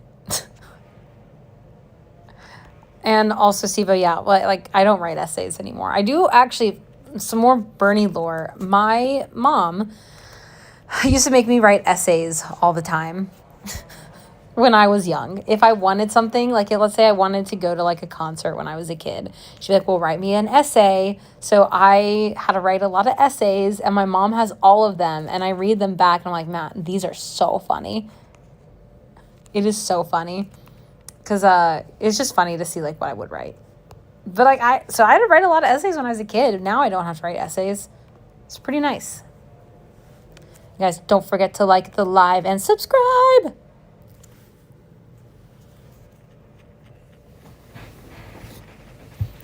And also, Siva, yeah, like I don't write essays anymore. I do actually, some more Bernie lore. My mom used to make me write essays all the time when I was young. If I wanted something, like let's say I wanted to go to like a concert when I was a kid, she'd be like, well, write me an essay. So I had to write a lot of essays and my mom has all of them and I read them back and I'm like, man, these are so funny. It is so funny. Because it's just funny to see like what I would write. But like I had to write a lot of essays when I was a kid. Now I don't have to write essays. It's pretty nice. You guys, don't forget to like the live and subscribe.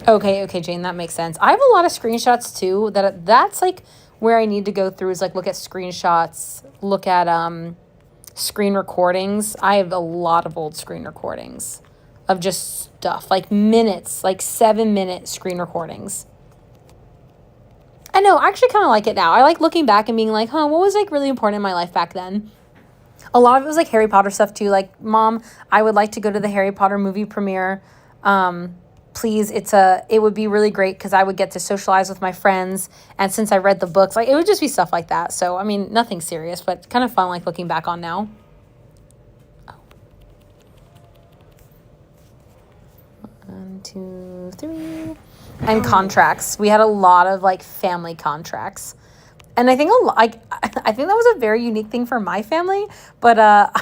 Okay, Jane, that makes sense. I have a lot of screenshots too. That's like where I need to go through is like look at screenshots, look at screen recordings. I have a lot of old screen recordings of just stuff like minutes, like 7-minute screen recordings. I know, I actually kind of like it now. I like looking back and being like, what was like really important in my life back then? A lot of it was like Harry Potter stuff too. Like, Mom, I would like to go to the Harry Potter movie premiere. Please, it would be really great because I would get to socialize with my friends. And since I read the books, like it would just be stuff like that. So, I mean, nothing serious, but kind of fun, like looking back on now. Oh. 1, 2, 3. And contracts. We had a lot of like family contracts. And I think I think that was a very unique thing for my family, but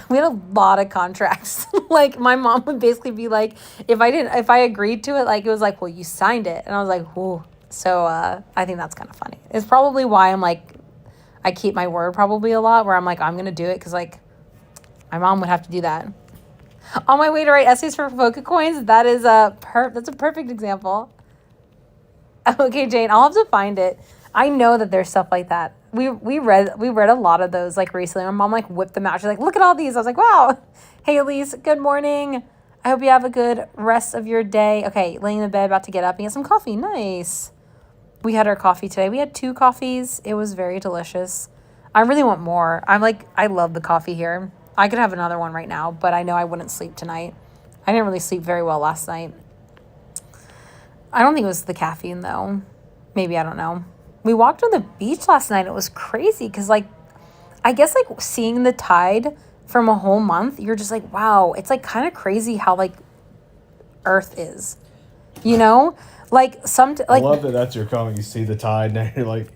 we had a lot of contracts. Like my mom would basically be like, if I agreed to it, like it was like, well, you signed it, and I was like, whoa. So I think that's kind of funny. It's probably why I'm like, I keep my word probably a lot. Where I'm like, I'm gonna do it because like, my mom would have to do that. On my way to write essays for Poke Coins, that's a perfect example. Okay, Jane, I'll have to find it. I know that there's stuff like that. We read a lot of those like recently. My mom like whipped them out. She's like, look at all these. I was like, wow. Hey, Elise, good morning. I hope you have a good rest of your day. Okay, laying in the bed, about to get up and get some coffee. Nice. We had our coffee today. We had 2 coffees. It was very delicious. I really want more. I love the coffee here. I could have another one right now, but I know I wouldn't sleep tonight. I didn't really sleep very well last night. I don't think it was the caffeine though. Maybe, I don't know. We walked on the beach last night. It was crazy because, like, I guess, like, seeing the tide from a whole month, you're just like, wow. It's, like, kind of crazy how, like, Earth is. You know? Like, I love that that's your comment. You see the tide, now you're like,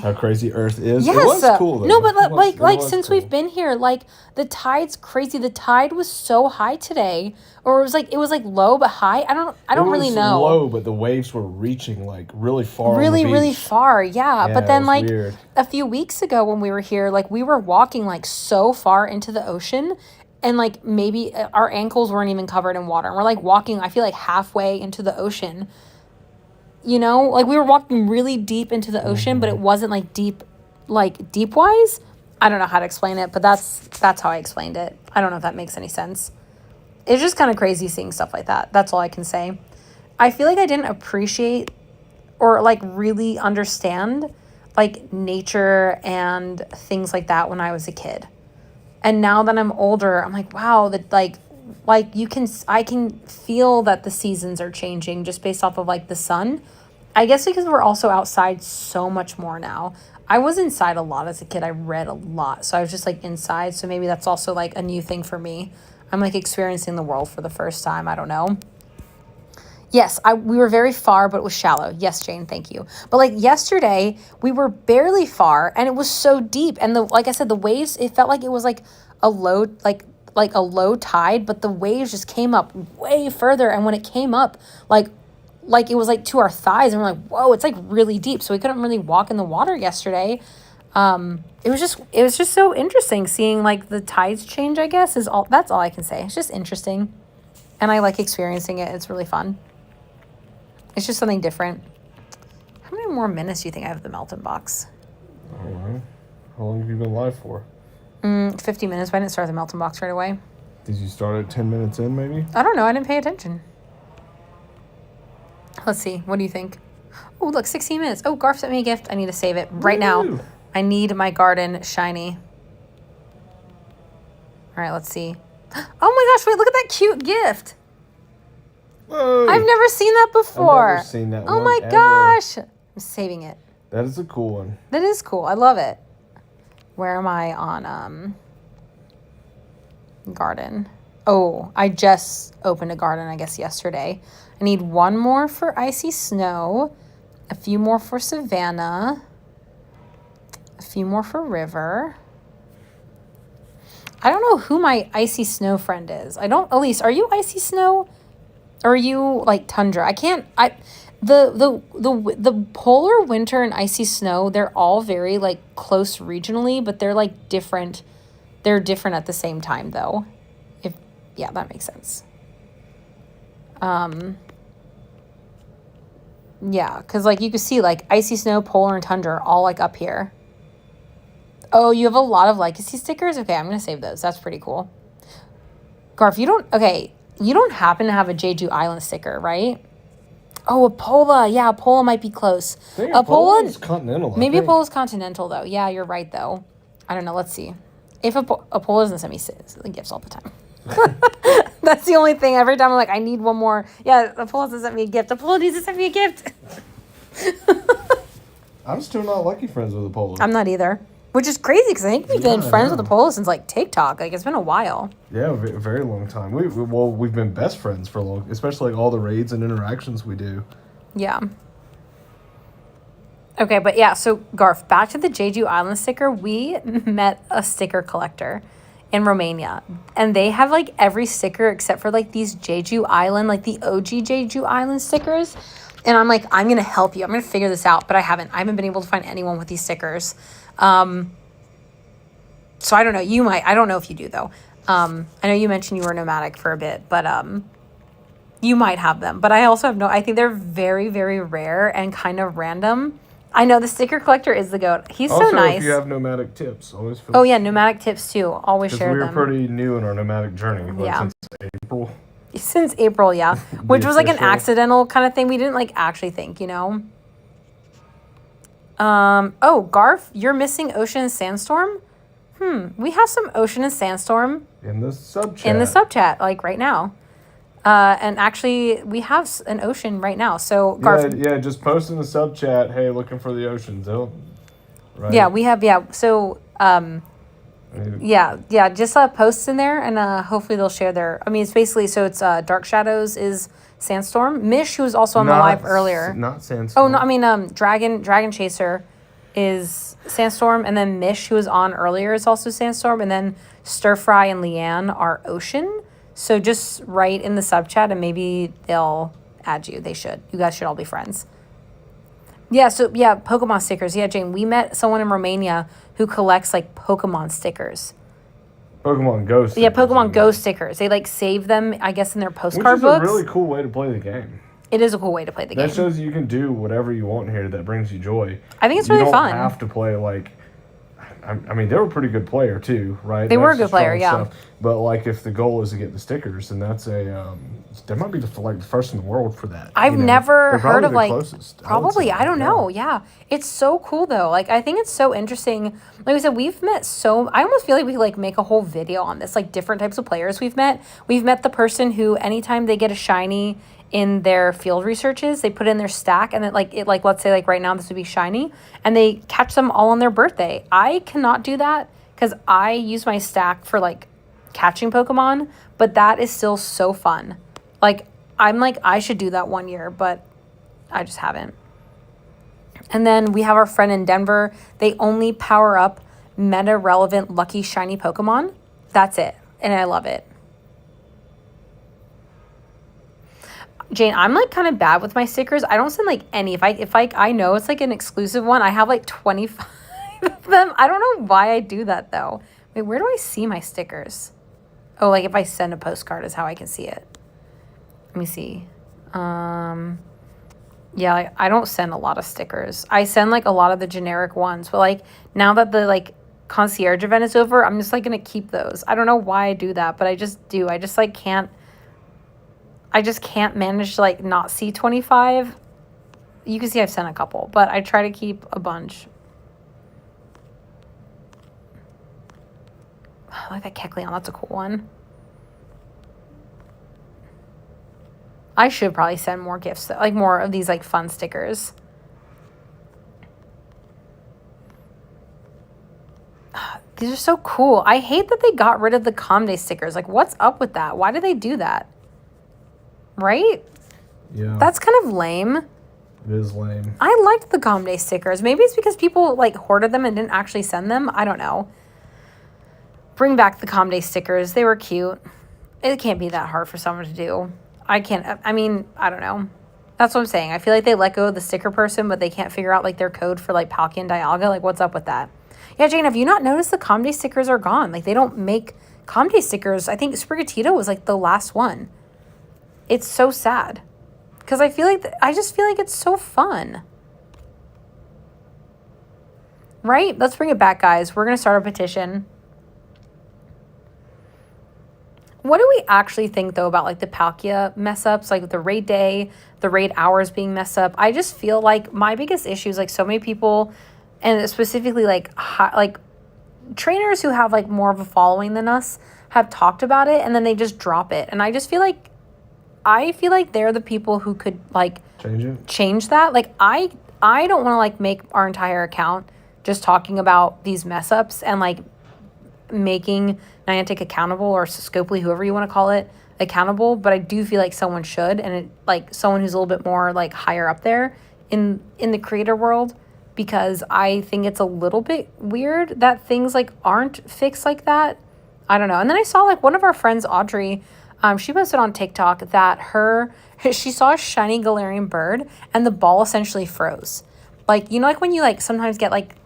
how crazy Earth is. Yes. It was cool, though. No, but, like since cool. we've been here, like, the tide's crazy. The tide was so high today. Or it was, like, low but high. I don't really know. It was low, but the waves were reaching, like, really far really, on the beach. really far, yeah. But it then, was like, weird. A few weeks ago when we were here, like, we were walking, like, so far into the ocean. And, like, maybe our ankles weren't even covered in water. And we're, like, walking, I feel like, halfway into the ocean. You know? Like, we were walking really deep into the ocean, but it wasn't, like, deep-wise. I don't know how to explain it, but that's how I explained it. I don't know if that makes any sense. It's just kind of crazy seeing stuff like that. That's all I can say. I feel like I didn't appreciate or, like, really understand, like, nature and things like that when I was a kid. And now that I'm older, I'm like, wow, that, like I can feel that the seasons are changing just based off of, like, the sun. I guess because we're also outside so much more now. I was inside a lot as a kid. I read a lot. So I was just, like, inside. So maybe that's also, like, a new thing for me. I'm, like, experiencing the world for the first time. I don't know. Yes, we were very far, but it was shallow. Yes, Jane, thank you. But like yesterday, we were barely far, and it was so deep. And like I said, the waves, it felt like it was like a low, like a low tide, but the waves just came up way further. And when it came up, like it was like to our thighs, and we're like, whoa, it's like really deep. So we couldn't really walk in the water yesterday. It was just so interesting seeing like the tides change, I guess, that's all I can say. It's just interesting. And I like experiencing it. It's really fun. It's just something different. How many more minutes do you think I have at the Melton box? I don't know. How long have you been live for? 50 minutes, but I didn't start the Melton box right away. Did you start at 10 minutes in, maybe? I don't know. I didn't pay attention. Let's see. What do you think? Oh, look, 16 minutes. Oh, Garf sent me a gift. I need to save it right now. I need my garden shiny. All right, let's see. Oh my gosh, wait, look at that cute gift. Whoa. I've never seen that before. I've never seen that Oh one my ever. gosh. I'm saving it. That is a cool one. That is cool. I love it. Where am I on garden? Oh, I just opened a garden, I guess, yesterday. I need one more for icy snow, a few more for Savannah, a few more for river. I don't know who my icy snow friend is. Elise, are you icy snow? Or are you like tundra? The polar winter and icy snow, they're all very like close regionally, but they're like different. They're different at the same time though. Yeah, that makes sense. Yeah, because like you can see like icy snow, polar, and tundra are all like up here. Oh, you have a lot of legacy stickers? Okay, I'm going to save those. That's pretty cool. Garf, you don't happen to have a Jeju Island sticker, right? Oh, Apola. Yeah, Apola might be close. Apola is continental. Maybe Apola's continental, though. Yeah, you're right, though. I don't know. Let's see. If Apola doesn't send me gifts all the time. That's the only thing. Every time I'm like, I need one more. Yeah, Apola doesn't send me a gift. Apola needs to send me a gift. I'm still not lucky friends with Apola. I'm not either. Which is crazy because I think we've been friends with Apollo since like TikTok. Like it's been a while. Yeah, a very long time. We've been best friends for a long, especially like all the raids and interactions we do. Yeah. Okay, but yeah, so Garf, back to the Jeju Island sticker. We met a sticker collector in Romania, and they have like every sticker except for like these Jeju Island, like the OG Jeju Island stickers. And I'm like, I'm gonna help you. I'm gonna figure this out, but I haven't been able to find anyone with these stickers. So I don't know. You might. I don't know if you do though. I know you mentioned you were nomadic for a bit, but you might have them. But I also have I think they're very, very rare and kind of random. I know the sticker collector is the goat. He's also, so nice. If you have nomadic tips, always feel. Oh yeah, nomadic tips too. Always share them. Because we were pretty new in our nomadic journey. Since April. Since April, yeah. Which was like an accidental kind of thing. We didn't like actually think, you know. Oh, Garf, you're missing Ocean and Sandstorm? We have some Ocean and Sandstorm in the sub chat, like right now. And actually, we have an Ocean right now. So, Garf. Yeah, just post in the sub chat, hey, looking for the Oceans. Right? Yeah, we have, yeah. So, just posts in there, and hopefully they'll share their. I mean, it's basically it's Dark Shadows is Sandstorm. Mish, who was also on the live earlier. Not Sandstorm. Oh no, I mean Dragon Chaser is Sandstorm, and then Mish, who was on earlier, is also Sandstorm, and then Stir Fry and Leanne are Ocean. So just write in the sub chat, and maybe they'll add you. They should. You guys should all be friends. Yeah, so yeah, Pokemon stickers. Yeah, Jane, we met someone in Romania who collects like Pokemon stickers. Pokemon Go stickers. Yeah, Pokemon Go stickers. They like save them, I guess, in their postcard books. Which is a really cool way to play the game. It is a cool way to play the game. That shows you can do whatever you want here that brings you joy. I think it's really fun. You don't have to play like... I mean, they were a pretty good player too, right? They were a good player, yeah. Stuff. But like, if the goal is to get the stickers, then that's that might be the first in the world for that. I've never heard of like closest, probably. I don't know. Yeah, it's so cool though. Like, I think it's so interesting. Like I said, we've met I almost feel like we could like make a whole video on this, like different types of players we've met. We've met the person who anytime they get a shiny in their field researches, they put in their stack, and let's say like right now this would be shiny, and they catch them all on their birthday. I cannot do that because I use my stack for like catching Pokemon, but that is still so fun. Like, I'm like, I should do that one year, but I just haven't. And then we have our friend in Denver. They only power up meta-relevant lucky shiny Pokemon. That's it. And I love it. Jane, I'm like kind of bad with my stickers. I don't send like any. If I know it's like an exclusive one, I have like 25 of them. I don't know why I do that though. Wait, where do I see my stickers? Oh, like if I send a postcard is how I can see it. Let me see. Yeah, like, I don't send a lot of stickers. I send like a lot of the generic ones, but like now that the like concierge event is over, I'm just like gonna keep those. I don't know why I do that, but I just do. I just like can't. I just can't manage to like not see 25. You can see I've sent a couple, but I try to keep a bunch. I like that Kecleon. That's a cool one. I should probably send more gifts, like more of these like fun stickers. These are so cool. I hate that they got rid of the Com Day stickers. Like, what's up with that? Why did they do that? Right? Yeah. That's kind of lame. It is lame. I liked the Com Day stickers. Maybe it's because people like hoarded them and didn't actually send them. I don't know. Bring back the Com Day stickers. They were cute. It can't be that hard for someone to do. I don't know. That's what I'm saying. I feel like they let go of the sticker person, but they can't figure out like their code for like Palkia and Dialga. Like, what's up with that? Yeah, Jane, have you not noticed the Com Day stickers are gone? Like, they don't make Com Day stickers. I think Sprigatito was like the last one. It's so sad. Because I just feel like it's so fun. Right? Let's bring it back, guys. We're going to start a petition. What do we actually think, though, about, like, the Palkia mess-ups? Like, the raid day, the raid hours being messed up. I just feel like my biggest issue is, like, so many people, and specifically, like trainers who have, like, more of a following than us have talked about it, and then they just drop it. And I just feel like they're the people who could, like, change that. Like, I don't want to, like, make our entire account just talking about these mess-ups and, like, making Niantic accountable, or Scopely, whoever you want to call it, accountable. But I do feel like someone should, and it, like, someone who's a little bit more, like, higher up there in the creator world, because I think it's a little bit weird that things, like, aren't fixed like that. I don't know. And then I saw, like, one of our friends, Audrey, she posted on TikTok that she saw a shiny Galarian bird and the ball essentially froze. Like, you know, like when you like sometimes get like,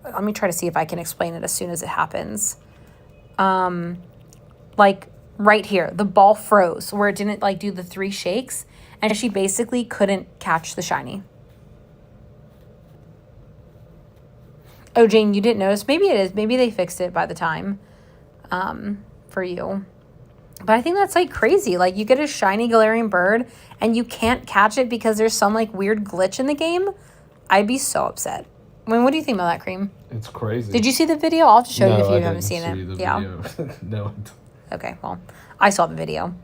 let me try to see if I can explain it as soon as it happens. Like right here, the ball froze where it didn't like do the 3 shakes, and she basically couldn't catch the shiny. Oh, Jane, you didn't notice? Maybe it is. Maybe they fixed it by the time for you. But I think that's, like, crazy. Like, you get a shiny Galarian bird, and you can't catch it because there's some, like, weird glitch in the game. I'd be so upset. I mean, what do you think about that, Cream? It's crazy. Did you see the video? I'll have to show you if you haven't seen it. Video. No. Okay, well, I saw the video,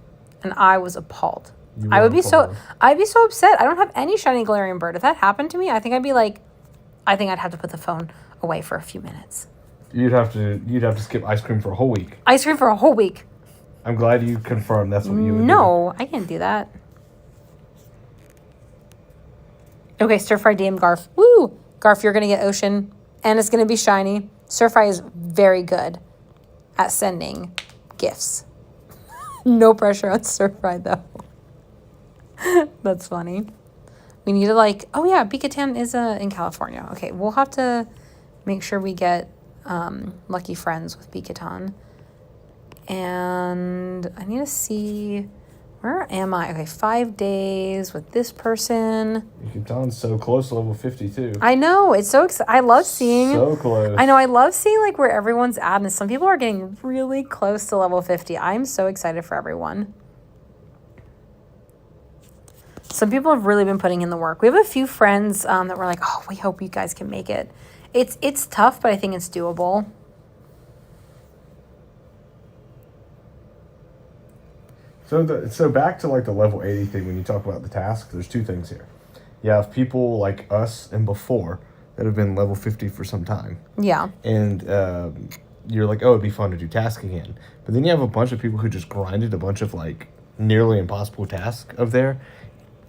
and I was appalled. I'd be so upset. I don't have any shiny Galarian bird. If that happened to me, I think I'd have to put the phone away for a few minutes. You'd have to skip ice cream for a whole week. Ice cream for a whole week. I'm glad you confirmed that's what you would do. No, I can't do that. Okay, Stir Fry DM Garf. Woo! Garf, you're going to get Ocean, and it's going to be shiny. Stir Fry is very good at sending gifts. No pressure on Stir Fry, though. That's funny. We need to, like... Oh, yeah, Bikatan is in California. Okay, we'll have to make sure we get lucky friends with Bikatan. And I need to see, where am I? Okay, 5 days with this person. Bikatan's so close to level 52. I know, it's so exciting. I love seeing. So close. I know, I love seeing like where everyone's at, and some people are getting really close to level 50. I'm so excited for everyone. Some people have really been putting in the work. We have a few friends that were like, oh, we hope you guys can make it. It's tough, but I think it's doable. So back to like the level 80 thing, when you talk about the task, there's 2 things here. You have people like us and before that have been level 50 for some time. Yeah. And you're like, oh, it'd be fun to do task again. But then you have a bunch of people who just grinded a bunch of like nearly impossible task of there,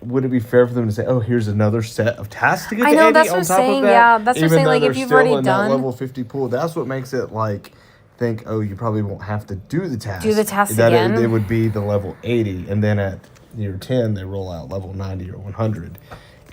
would it be fair for them to say, "Oh, here's another set of tasks to get I to know, 80 that's on what top I'm saying. of that?" Yeah, that's what I'm Even saying. though Like, they're if you've still already in that done level 50 pool, that's what makes it like think, "Oh, you probably won't have to do the task." Do the task that again. It would be the level 80, and then at year 10 they roll out level 90 or 100,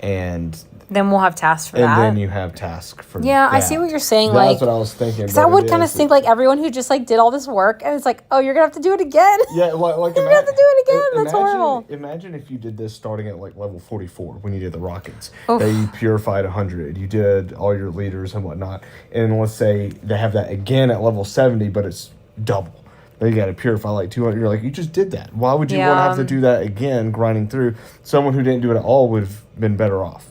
and then we'll have tasks for and that. then you have task for Yeah, that. I see what you're saying. That's like, what I was thinking. because I would kind of think like everyone who just like did all this work and it's like, oh, you're gonna have to do it again. Yeah, like you're gonna have to do it again. That's horrible. Imagine if you did this starting at like level 44 when you did the rockets. Oof. That you purified 100. You did all your liters and whatnot. And let's say they have that again at level 70, but it's double. Then you got to purify like 200. You're like, you just did that. Why would you want to have to do that again, grinding through? Someone who didn't do it at all would have been better off.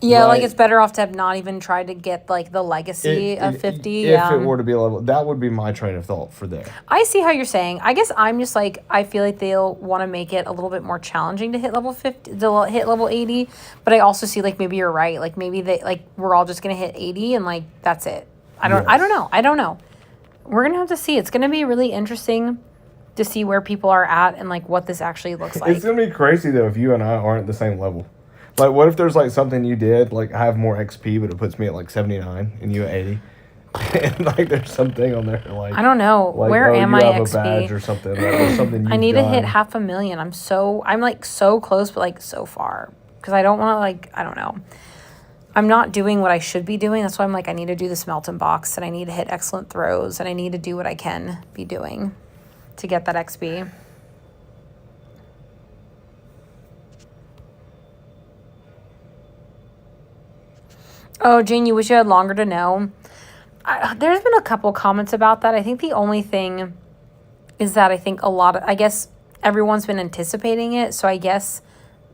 Yeah, Right. like it's better off to have not even tried to get like the legacy of 50. If it were to be a level, that would be my train of thought for there. I see how you're saying. I guess I'm just like, I feel like they'll want to make it a little bit more challenging to hit level 50, to hit level 80. But I also see like maybe you're right. Like maybe they like we're all just gonna hit 80 and like that's it. I don't know. We're gonna have to see. It's gonna be really interesting to see where people are at and like what this actually looks like. It's gonna be crazy though if you and I aren't the same level. Like, what if there's like something you did, like I have more XP, but it puts me at like 79 and you at 80, and like there's something on there like I don't know like, where am you I have XP? a badge or something. Or something I need to hit 500,000. I'm like so close, but like so far because I don't want to like I don't know. I'm not doing what I should be doing. That's why I'm like I need to do the Smelton box and I need to hit excellent throws and I need to do what I can be doing to get that XP. Oh, Jane, you wish you had longer to know. There's been a couple comments about that. I think the only thing is that I think I guess everyone's been anticipating it. So I guess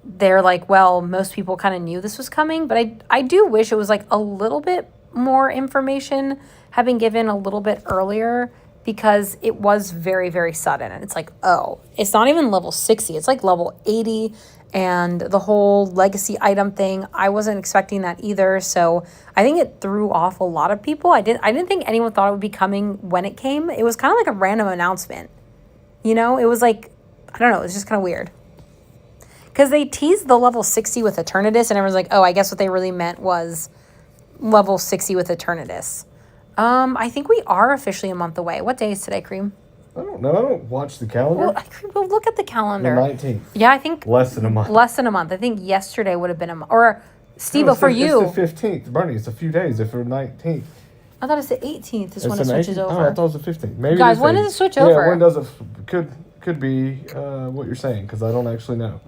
they're like, well, most people kind of knew this was coming. But I do wish it was like a little bit more information had been given a little bit earlier because it was very, very sudden. And it's like, oh, it's not even level 60. It's like level 80. And the whole legacy item thing, I wasn't expecting that either. So I think it threw off a lot of people. I didn't think anyone thought it would be coming when it came. It was kind of like a random announcement. You know, it was like, I don't know, it was just kind of weird. Because they teased the level 60 with Eternatus, and everyone's like, oh, I guess what they really meant was level 60 with Eternatus. I think we are officially a month away. What day is today, Cream? I don't know. I don't watch the calendar. Well, look at the calendar. The 19th. Yeah, I think less than a month. I think yesterday would have been a month. Or, Steve, for you. It's the 15th. Bernie, it's a few days if we're 19th. I thought it's the 18th is when it switches over. Oh, I thought it was the 15th. Maybe guys, when does it switch over? Yeah, when does it? Could be what you're saying, because I don't actually know.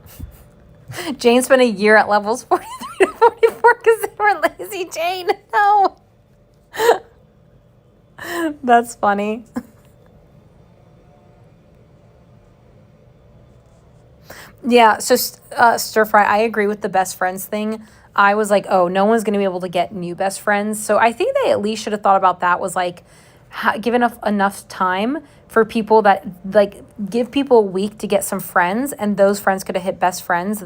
Jane spent a year at levels 43 to 44 because they were lazy, Jane. No. That's funny. Yeah, so Stir Fry, I agree with the best friends thing. I was like, oh, no one's going to be able to get new best friends. So I think they at least should have thought about that was like, give enough time for people that, like, give people a week to get some friends, and those friends could have hit best friends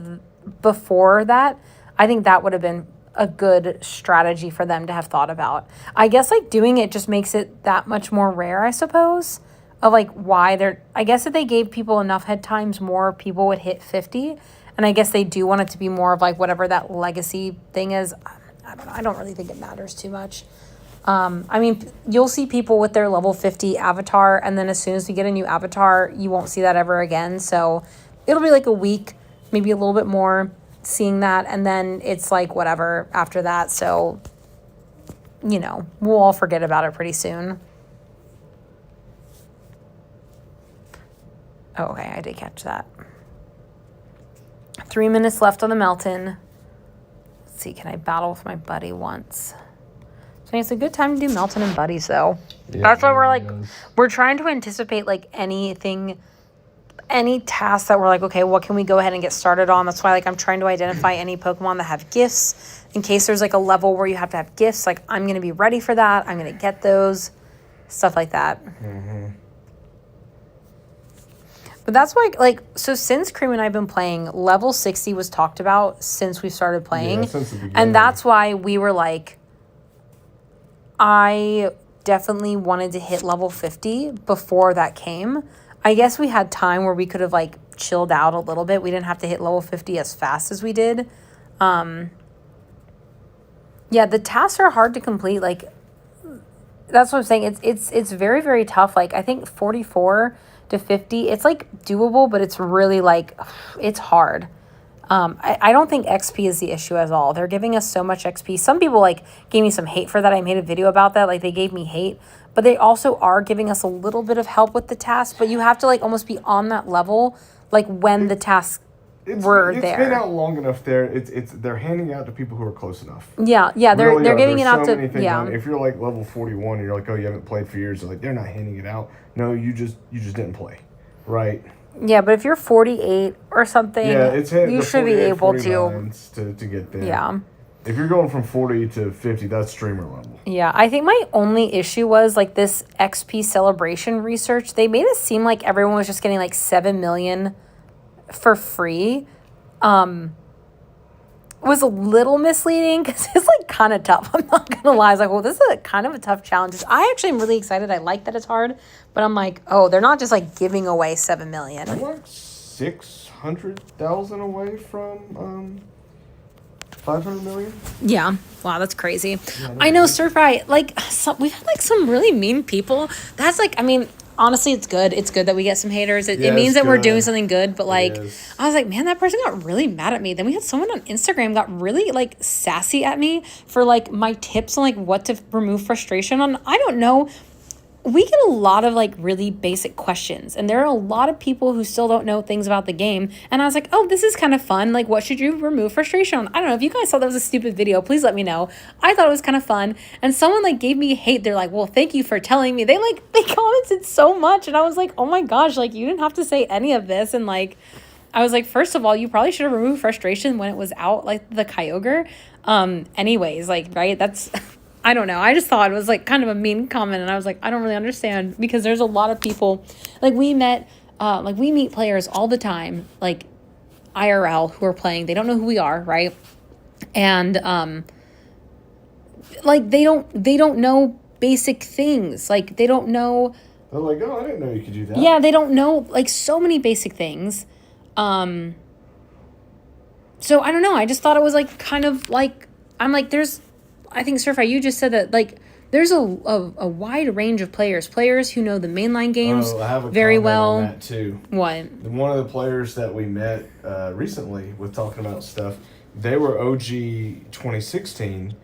before that. I think that would have been a good strategy for them to have thought about. I guess, like, doing it just makes it that much more rare, I suppose, of, like, why they're... I guess if they gave people enough head times, more people would hit 50, and I guess they do want it to be more of, like, whatever that legacy thing is. I don't know. I don't really think it matters too much. I mean, you'll see people with their level 50 avatar, and then as soon as we get a new avatar, you won't see that ever again. So it'll be like a week, maybe a little bit more seeing that, and then it's like whatever after that. So, you know, we'll all forget about it pretty soon. Oh, okay, I did catch that. 3 minutes left on the Melton. Let's see, can I battle with my buddy once? So it's a good time to do Melton and buddies, though. Yeah, that's why we're like, we're trying to anticipate like anything, any tasks that we're like, okay, what can we go ahead and get started on? That's why like I'm trying to identify any Pokemon that have gifts in case there's like a level where you have to have gifts. Like I'm going to be ready for that. I'm going to get those, stuff like that. Mm-hmm. But that's why, like, so since Cream and I have been playing, level 60 was talked about since we started playing. Yeah, since the beginning. And that's why we were like, I definitely wanted to hit level 50 before that came. I guess we had time where we could have, like, chilled out a little bit. We didn't have to hit level 50 as fast as we did. Yeah, the tasks are hard to complete. Like, that's what I'm saying. It's very, very tough. Like, I think 44 to 50, it's like doable, but it's really like, it's hard. I don't think XP is the issue at all. They're giving us so much XP. Some people like gave me some hate for that. I made a video about that. Like, they gave me hate, but they also are giving us a little bit of help with the task, but you have to like almost be on that level, like when the tasks were there. It's been out long enough there. They're handing out to people who are close enough. Yeah, they're giving it out to If you're like level 41 and you're like, oh, you haven't played for years, like they're not handing it out. No, you just didn't play, right? Yeah, but if you're 48 or something, you should be able to get there. Yeah. If you're going from 40 to 50, that's streamer level. Yeah, I think my only issue was like this XP celebration research. They made it seem like everyone was just getting like 7 million for free. Was a little misleading because it's like kind of tough. I'm not gonna lie. I was like, well, this is kind of a tough challenge. I actually am really excited. I like that it's hard, but I'm like, oh, they're not just like giving away 7 million. I'm like 600,000 away from 500 million. Yeah, wow, that's crazy. Yeah, I know, Stir Fry. Like, we've had like some really mean people. That's like, I mean, honestly, it's good. It's good that we get some haters. It means that we're doing something good. But like, I was like, man, that person got really mad at me. Then we had someone on Instagram got really like sassy at me for like my tips on like what to remove frustration on. I don't know. We get a lot of like really basic questions, and there are a lot of people who still don't know things about the game. And I was like, oh, this is kind of fun. Like, what should you remove frustration on? I don't know. If you guys thought that was a stupid video, please let me know. I thought it was kind of fun. And someone like gave me hate. They're like, well, thank you for telling me. They commented so much, and I was like, oh my gosh, like you didn't have to say any of this. And like, I was like, first of all, you probably should have removed frustration when it was out, like the Kyogre. Anyways, like, right, that's I don't know. I just thought it was like kind of a mean comment, and I was like, I don't really understand, because there's a lot of people like we meet players all the time, like IRL, who are playing. They don't know who we are, right? And like they don't know basic things. Like they don't know. They're like, oh, I didn't know you could do that. Yeah, they don't know like so many basic things. So I don't know. I just thought it was like kind of like I think, Surfy, you just said that, like, there's a wide range of players who know the mainline games very well. On that too. What? One of the players that we met recently with talking about stuff, they were OG 2016,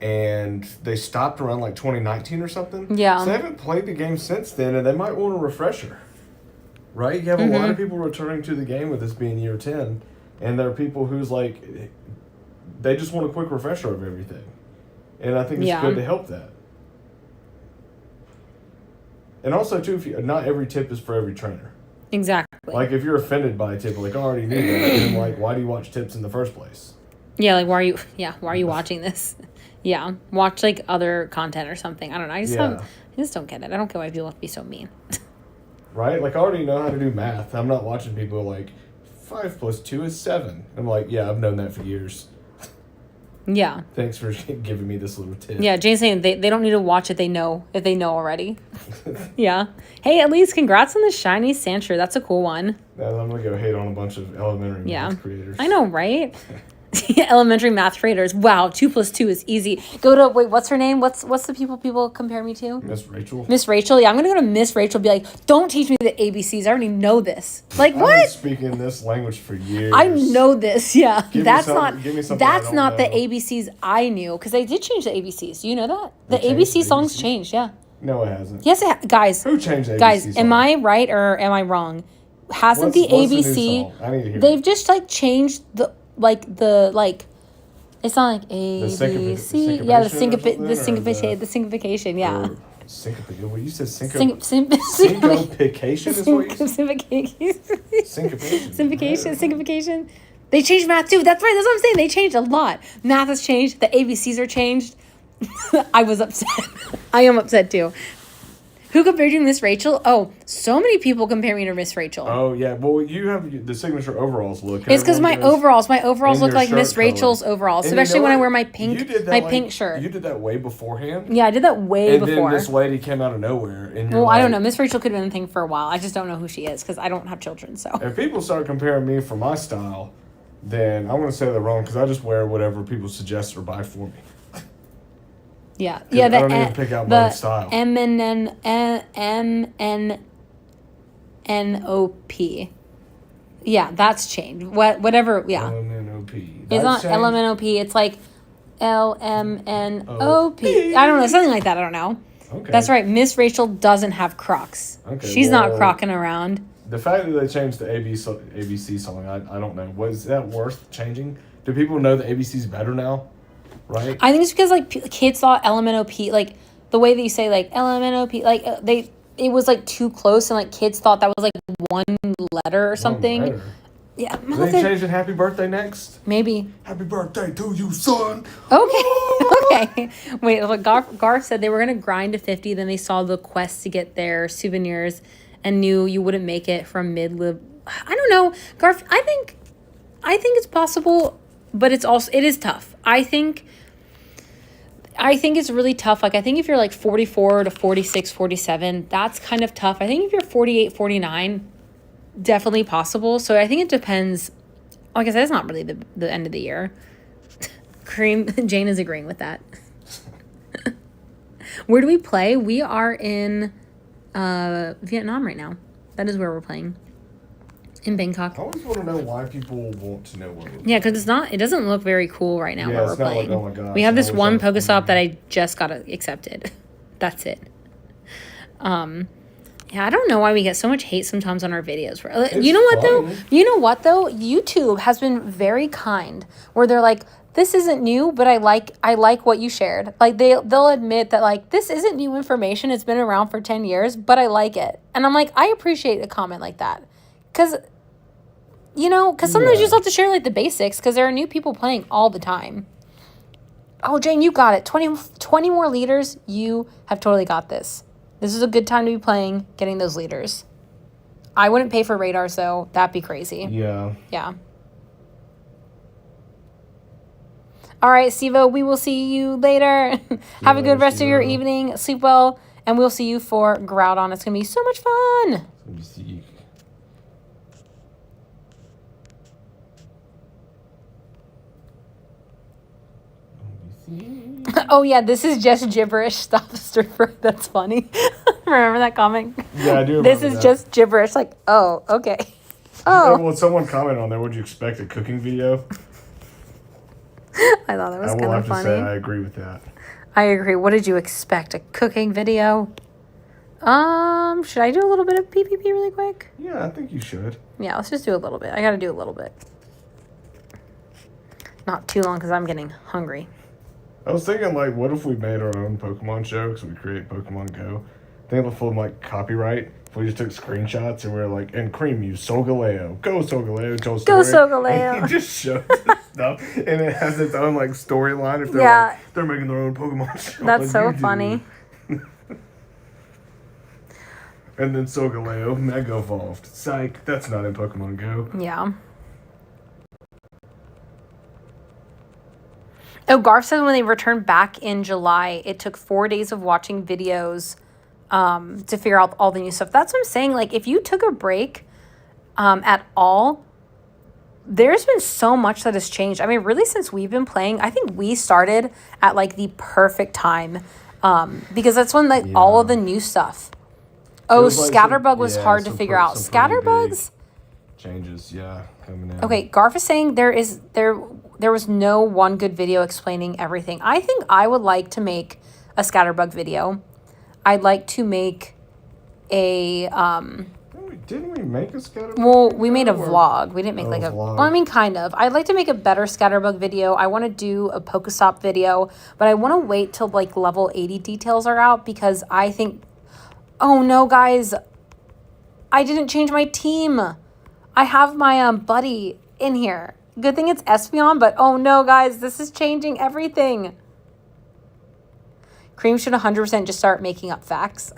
and they stopped around like 2019 or something. Yeah. So they haven't played the game since then, and they might want a refresher. Right? You have a lot of people returning to the game with this being year 10, and there are people who's like, they just want a quick refresher of everything. And I think it's good to help that. And also, too, not every tip is for every trainer. Exactly. Like, if you're offended by a tip, like, I already knew that, then, like, why do you watch tips in the first place? Yeah, like, why are you watching this? Yeah, watch, like, other content or something. I don't know. I just don't get it. I don't get why people have to be so mean. Right? Like, I already know how to do math. I'm not watching people like, 5 plus 2 is 7. I'm like, yeah, I've known that for years. Yeah. Thanks for giving me this little tip. Yeah, Jane's saying they don't need to watch it. They know if they know already. Yeah. Hey, at least congrats on the shiny Sandshrew. That's a cool one. Now I'm going to go hate on a bunch of elementary math creators. I know, right? Elementary math creators. Wow, 2 plus 2 is easy. Go to, what's her name? What's the people compare me to? Miss Rachel. Miss Rachel. Yeah, I'm going to go to Miss Rachel and be like, don't teach me the ABCs. I already know this. Like, what? I've been speaking this language for years. I know this, yeah. That's not the know. ABCs I knew, because they did change the ABCs. Do you know that? The ABC songs changed, yeah. No, it hasn't. Yes, guys. Who changed the ABC Guys, songs? am I right or am I wrong? Hasn't the ABC... The new song? I need to hear they've it. just, like, changed it's not like A, B, C. Yeah, the syncopation, yeah. Syncopation. Well, you said syncopication is what you said? Syncopation. They changed math too. That's right. That's what I'm saying. They changed a lot. Math has changed. The ABCs are changed. I was upset. I am upset too. Who compared you to Miss Rachel? Oh, so many people compare me to Miss Rachel. Oh, yeah. Well, you have the signature overalls look. It's because my overalls and look your like Miss shirt color. Rachel's overalls, And you especially know when I what? wear my You did that pink shirt. You did that way beforehand. Yeah, I did that way and before. then this lady came out of nowhere. And you're Well, like, I don't know. Miss Rachel could have been a thing for a while. I just don't know who she is because I don't have children. So if people start comparing me for my style, then I'm going to say they're wrong because I just wear whatever people suggest or buy for me. yeah, I don't even pick out my own style. MNOP. Yeah, that's changed. Whatever. Yeah, LMNOP. it's not LMNOP. It's like LMNOP. I don't know, something like that. I don't know. Okay. That's right. Miss Rachel doesn't have Crocs. Okay, She's not crocking around. The fact that they changed the ABC song, I don't know. Was that worth changing? Do people know that ABC's better now? Right? I think it's because like kids thought LMNOP, like the way that you say like LMNOP, like it was like too close, and like kids thought that was like one letter or something. One letter. Yeah, Are they changing Happy Birthday next? Maybe. Happy birthday to you, son. Okay. Okay. Wait, look, Garth said they were gonna grind to 50, then they saw the quest to get their souvenirs and knew you wouldn't make it from mid-lib. I don't know. Garth, I think it's possible, but it is tough. I think it's really tough. Like, I think if you're like 44 to 46, 47, that's kind of tough. I think if you're 48, 49, definitely possible. So I think it depends. Like I said, it's not really the end of the year. Jane is agreeing with that. Where do we play? We are in Vietnam right now. That is where we're playing. In Bangkok. I always want to know why people want to know where we're playing. Yeah, because it doesn't look very cool right now where we're playing. Like, oh my gosh, we have this one Pokestop that I just got accepted. That's it. Yeah, I don't know why we get so much hate sometimes on our videos. You know what though? YouTube has been very kind where they're like, this isn't new, but I like what you shared. Like they'll admit that like this isn't new information. It's been around for 10 years, but I like it. And I'm like, I appreciate a comment like that. Cause sometimes you just have to share like the basics because there are new people playing all the time. Oh, Jane, you got it. 20 more leaders. You have totally got this. This is a good time to be playing, getting those leaders. I wouldn't pay for radars, though. That'd be crazy. Yeah. Yeah. All right, Sivo, we will see you later. Have a good rest of your evening. Sleep well, and we'll see you for Groudon. It's going to be so much fun. Let me see. Oh, yeah, this is just gibberish. Stop the stripper. That's funny. Remember that comment? Yeah, I do remember This is that. just gibberish. Like, oh, okay. Oh. Well, someone commented on there, would you expect a cooking video? I thought that was kind of funny. I will have to say I agree with that. I agree. What did you expect? A cooking video? Should I do a little bit of PPP really quick? Yeah, I think you should. Yeah, let's just do a little bit. I got to do a little bit. Not too long because I'm getting hungry. I was thinking, like, what if we made our own Pokemon show? Because we create Pokemon Go. Think of a full, like, copyright. If we just took screenshots and we were like, and Cream used Solgaleo. Go Solgaleo. Go Solgaleo. And he just shows the stuff. And it has its own, like, storyline. If they're, like, they're making their own Pokemon show. That's so funny. And then Solgaleo, Mega Evolved. Psych, that's not in Pokemon Go. Yeah. Oh, Garth said when they returned back in July, it took 4 days of watching videos to figure out all the new stuff. That's what I'm saying. Like, if you took a break at all, there's been so much that has changed. I mean, really, since we've been playing, I think we started at, like, the perfect time because that's when, like, all of the new stuff. Oh, like Scatterbug was hard to figure out. Scatterbugs? Changes, yeah, coming in. Okay, Garth is saying there was no one good video explaining everything. I think I would like to make a Scatterbug video. I'd like to make a Didn't we make a Scatterbug? Well, we made a vlog. We didn't make like a vlog. Well, I mean, kind of. I'd like to make a better Scatterbug video. I want to do a Pokestop video, but I want to wait till like level 80 details are out because I think, oh no, guys, I didn't change my team. I have my buddy in here. Good thing it's Espeon, but oh no, guys, this is changing everything. Cream should 100% just start making up facts.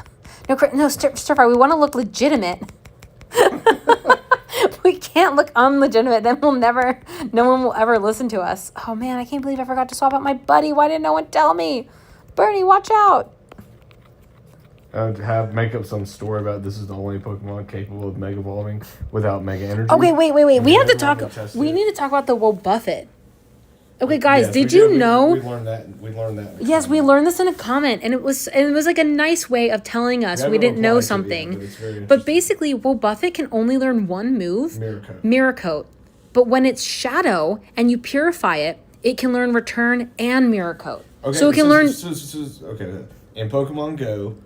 No, stir fry. We want to look legitimate. We can't look unlegitimate. Then no one will ever listen to us. Oh man, I can't believe I forgot to swap out my buddy. Why didn't no one tell me? Bernie, watch out. Make up some story about this is the only Pokemon capable of Mega Evolving without Mega Energy. Okay, wait. We have to talk. We need to talk about the Wobuffet. Okay, guys, did you know? We learned that. Yes, we learned this in a comment, and it was like a nice way of telling us we didn't know something. But basically, Wobuffet can only learn one move, Mirror Coat. But when it's Shadow and you purify it, it can learn Return and Mirror Coat. Okay, so it can learn. Okay, in Pokemon Go,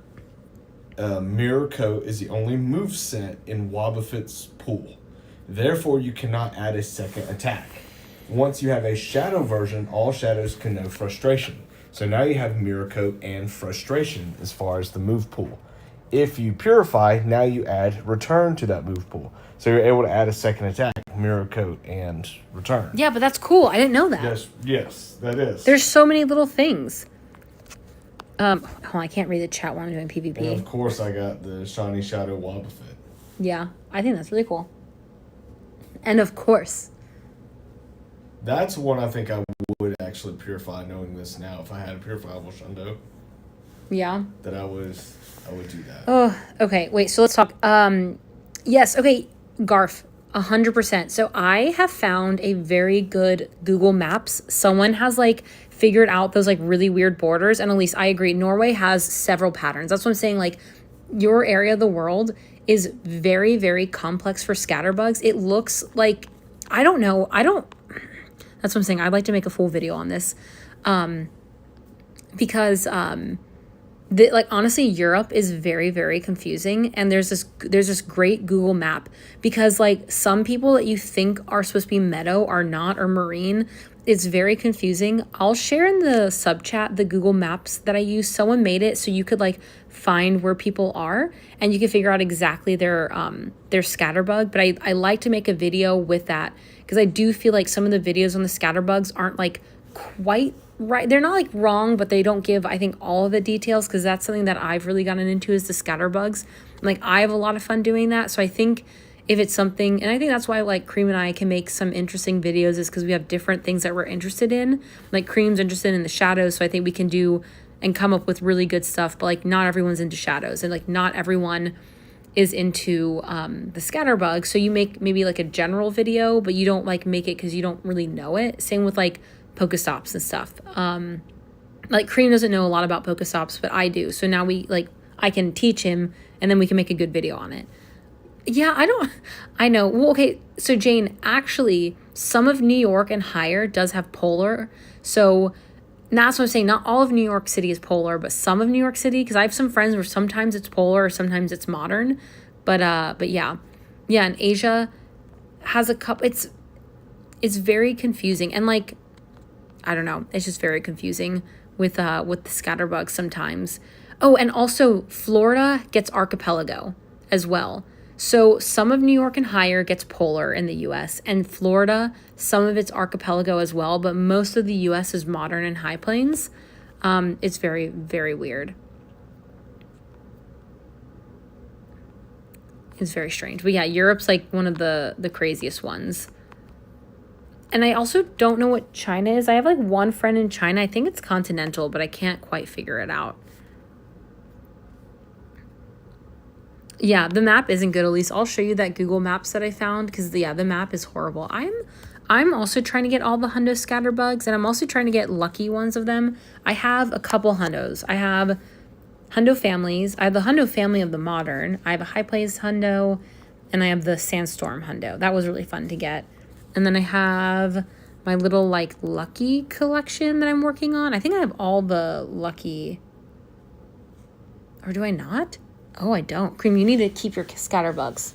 Mirror Coat is the only moveset in Wobuffet's pool. Therefore, you cannot add a second attack. Once you have a Shadow version, all Shadows can know Frustration. So now you have Mirror Coat and Frustration as far as the move pool. If you Purify, now you add Return to that move pool. So you're able to add a second attack, Mirror Coat and Return. Yeah, but that's cool. I didn't know that. Yes, that is. There's so many little things. Hold on, I can't read the chat while I'm doing PvP. And of course, I got the Shiny Shadow Wobuffet. Yeah, I think that's really cool. And of course. That's one I think I would actually purify, knowing this now. If I had a purifiable Shundo, yeah, that I would do that. Oh, okay. Wait, so let's talk. Yes, okay, Garf, 100%. So I have found a very good Google Maps. Someone has like figured out those like really weird borders, and at least I agree. Norway has several patterns. That's what I'm saying. Like, your area of the world is very, very complex for scatterbugs. It looks like that's what I'm saying. I'd like to make a full video on this. Because honestly, Europe is very, very confusing. And there's this great Google map, because like some people that you think are supposed to be meadow are not, or marine. It's very confusing. I'll share in the sub chat the Google Maps that I use. Someone made it so you could like find where people are, and you can figure out exactly their scatterbug. But I like to make a video with that, because I do feel like some of the videos on the scatterbugs aren't like quite right. They're not like wrong, but they don't give, I think, all of the details, because that's something that I've really gotten into, is the scatterbugs. Like, I have a lot of fun doing that. So I think if it's something, and I think that's why like Cream and I can make some interesting videos, is because we have different things that we're interested in. Like, Cream's interested in the shadows, so I think we can do and come up with really good stuff. But like, not everyone's into shadows, and like not everyone is into the scatterbug. So you make maybe like a general video, but you don't like make it because you don't really know it. Same with like Pokestops and stuff. Like, Cream doesn't know a lot about Pokestops, but I do. So now I can teach him, and then we can make a good video on it. Yeah, I know. Well, okay, so Jane, actually, some of New York and higher does have polar. So that's what I'm saying. Not all of New York City is polar, but some of New York City, because I have some friends where sometimes it's polar or sometimes it's modern. But yeah. Yeah, and Asia has a couple. It's very confusing. And like, I don't know. It's just very confusing with the scatterbugs sometimes. Oh, and also Florida gets archipelago as well. So some of New York and higher gets polar in the U.S. and Florida, some of it's archipelago as well, but most of the U.S. is modern and high plains. It's very, very weird. It's very strange. But yeah, Europe's like one of the craziest ones. And I also don't know what China is. I have like one friend in China. I think it's continental, but I can't quite figure it out. Yeah, the map isn't good, Elise. I'll show you that Google Maps that I found, because the map is horrible. I'm also trying to get all the Hundo scatterbugs, and I'm also trying to get lucky ones of them. I have a couple Hundos. I have Hundo families. I have the Hundo family of the modern. I have a High Plains Hundo, and I have the Sandstorm Hundo. That was really fun to get. And then I have my little like lucky collection that I'm working on. I think I have all the lucky, or do I not? Oh, I don't. Cream, you need to keep your scatterbugs.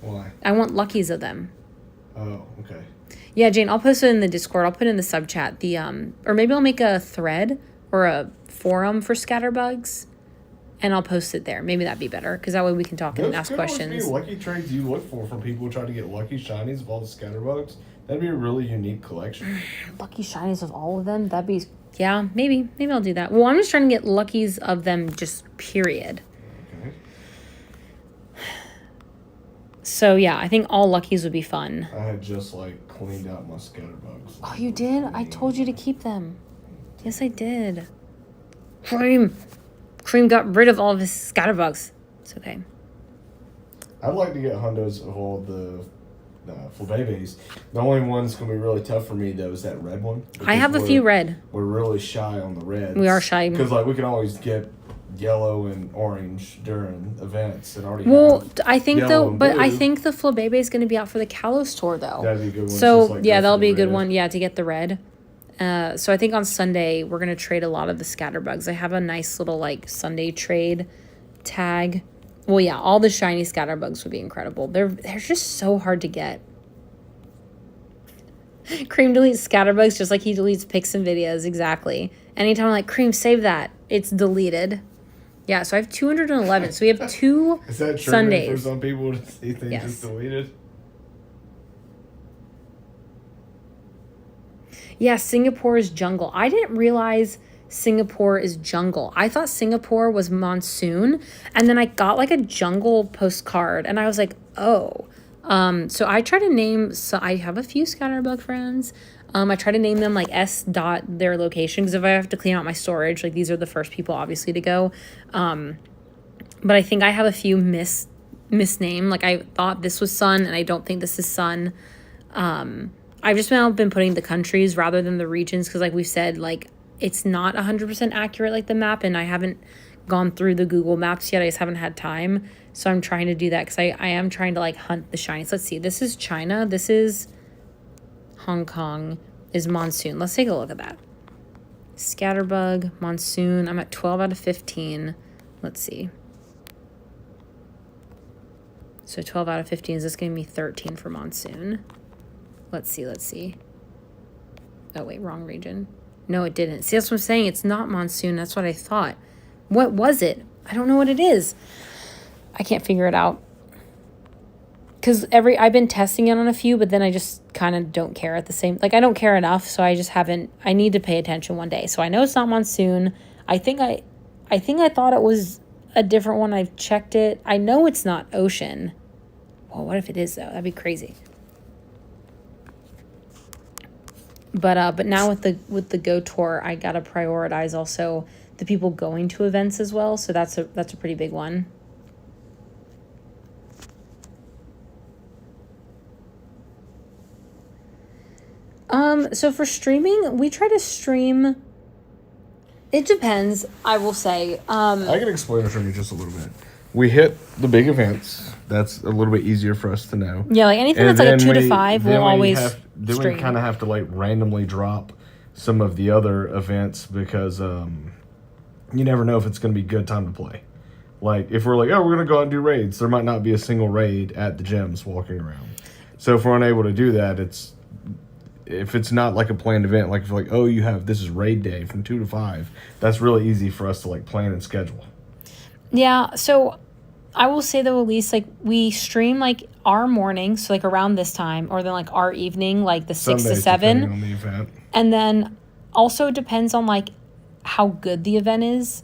Why? I want luckies of them. Oh, okay. Yeah, Jane, I'll post it in the Discord. I'll put it in the sub chat. Or maybe I'll make a thread or a forum for scatterbugs, and I'll post it there. Maybe that'd be better, because that way we can talk and ask questions. Those could lucky trades you look for people trying to get lucky shinies of all the scatterbugs. That'd be a really unique collection. Lucky shinies of all of them? That'd be, yeah, maybe. Maybe I'll do that. Well, I'm just trying to get luckies of them, just period. Okay. So, yeah, I think all Luckies would be fun. I had just, like, cleaned out my scatterbugs. Oh, you did? I told you to keep them. Yes, I did. Cream got rid of all of his scatterbugs. It's okay. I'd like to get hundos of all the flabébés. The only one that's going to be really tough for me, though, is that red one. I have a few red. We're really shy on the reds. We are shy. Because, like, we can always get yellow and orange during events and already I think I think the flabébé is going to be out for the Callow store, though. That'd be a good one. So, like, yeah, that'll be a good red. one, yeah, to get the red. So I think on Sunday, we're going to trade a lot of the scatterbugs. I have a nice little, like, Sunday trade tag. Well, yeah, all the shiny scatterbugs would be incredible. They're just so hard to get. Cream deletes scatterbugs just like he deletes pics and videos. Exactly. Anytime I'm like, Cream, save that, it's deleted. Yeah, so I have 211. So we have 2 Is that true Sundays. for some people to see things Yes. just deleted? Yeah, Singapore is jungle. I didn't realize Singapore is jungle. I thought Singapore was monsoon, and then I got like a jungle postcard, and I was like, oh. So I try to name. So I have a few scatterbug friends. I try to name them like S dot their location, because if I have to clean out my storage, like these are the first people obviously to go. But I think I have a few misnamed. Like I thought this was sun, and I don't think this is sun. I've just now been putting the countries rather than the regions, because like we said, like it's not 100% accurate like the map, and I haven't gone through the Google Maps yet. I just haven't had time. So I'm trying to do that because I am trying to like hunt the shinies. Let's see. This is China. This is Hong Kong. Is monsoon. Let's take a look at that. Scatterbug, monsoon. I'm at 12 out of 15. Let's see. So 12 out of 15 is this going to be 13 for monsoon? Let's see. Oh, wait, wrong region. No, it didn't. See, that's what I'm saying. It's not monsoon. That's what I thought. What was it? I don't know what it is. I can't figure it out. Because I've been testing it on a few, but then I just kind of don't care at the same... Like, I don't care enough, so I just haven't... I need to pay attention one day. So I know it's not monsoon. I think I thought it was a different one. I've checked it. I know it's not ocean. Well, what if it is, though? That'd be crazy. But now with the Go Tour, I gotta prioritize also the people going to events as well. So that's a pretty big one. So for streaming, we try to stream. It depends, I will say. I can explain it for you just a little bit. We hit the big events. That's a little bit easier for us to know. Yeah, like anything that's like a 2 to 5, we'll always Then stream. we kind of have to like randomly drop some of the other events because you never know if it's going to be a good time to play. Like if we're like, oh, we're going to go out and do raids, there might not be a single raid at the gyms walking around. So if we're unable to do that, if it's not like a planned event, like if you're like, oh, this is raid day from 2 to 5, that's really easy for us to like plan and schedule. Yeah, so I will say though, at least like we stream like our morning, so like around this time, or then like our evening, like the 6 to 7. Depending on the event. And then also it depends on like how good the event is.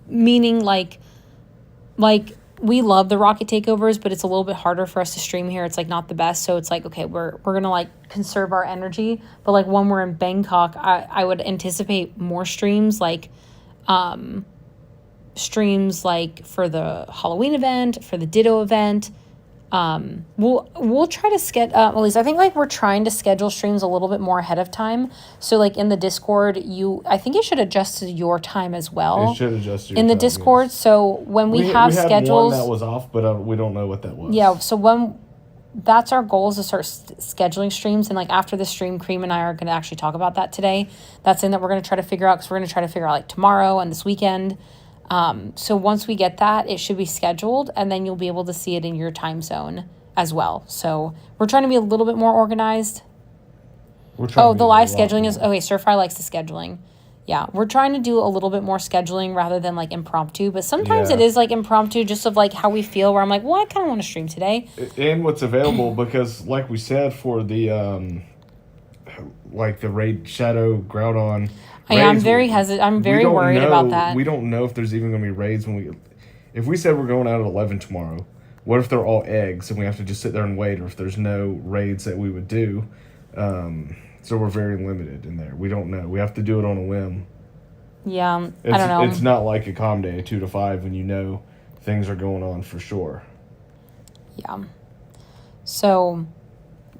Meaning like we love the rocket takeovers, but it's a little bit harder for us to stream here. It's like not the best. So it's like, okay, we're gonna like conserve our energy. But like when we're in Bangkok, I would anticipate more streams like for the Halloween event, for the Ditto event. We'll try to schedule, at least I think like we're trying to schedule streams a little bit more ahead of time. So like in the Discord, I think it should adjust to your time as well. It should adjust to your in the time, Discord. Yes. So when we have had schedules, one that was off, but we don't know what that was. yeah. So when that's our goal, is to start scheduling streams, and like after the stream, Cream and I are going to actually talk about that today. That's something that we're going to try to figure out, because we're going to try to figure out like tomorrow and this weekend. So once we get that, it should be scheduled, and then you'll be able to see it in your time zone as well. So we're trying to be a little bit more organized. The live scheduling is okay. Surfire likes the scheduling. Yeah, we're trying to do a little bit more scheduling rather than like impromptu, but sometimes it is like impromptu, just of like how we feel, where I'm like, well, I kind of want to stream today. And what's available, because like we said, for the like the raid Shadow Groudon, I'm very hesitant. I'm very worried about that. We don't know if there's even going to be raids if we said we're going out at 11 tomorrow. what if they're all eggs and we have to just sit there and wait, or if there's no raids that we would do. So we're very limited in there. We don't know. We have to do it on a whim. Yeah, I don't know. It's not like a calm day, 2 to 5, when you know things are going on for sure. Yeah. So,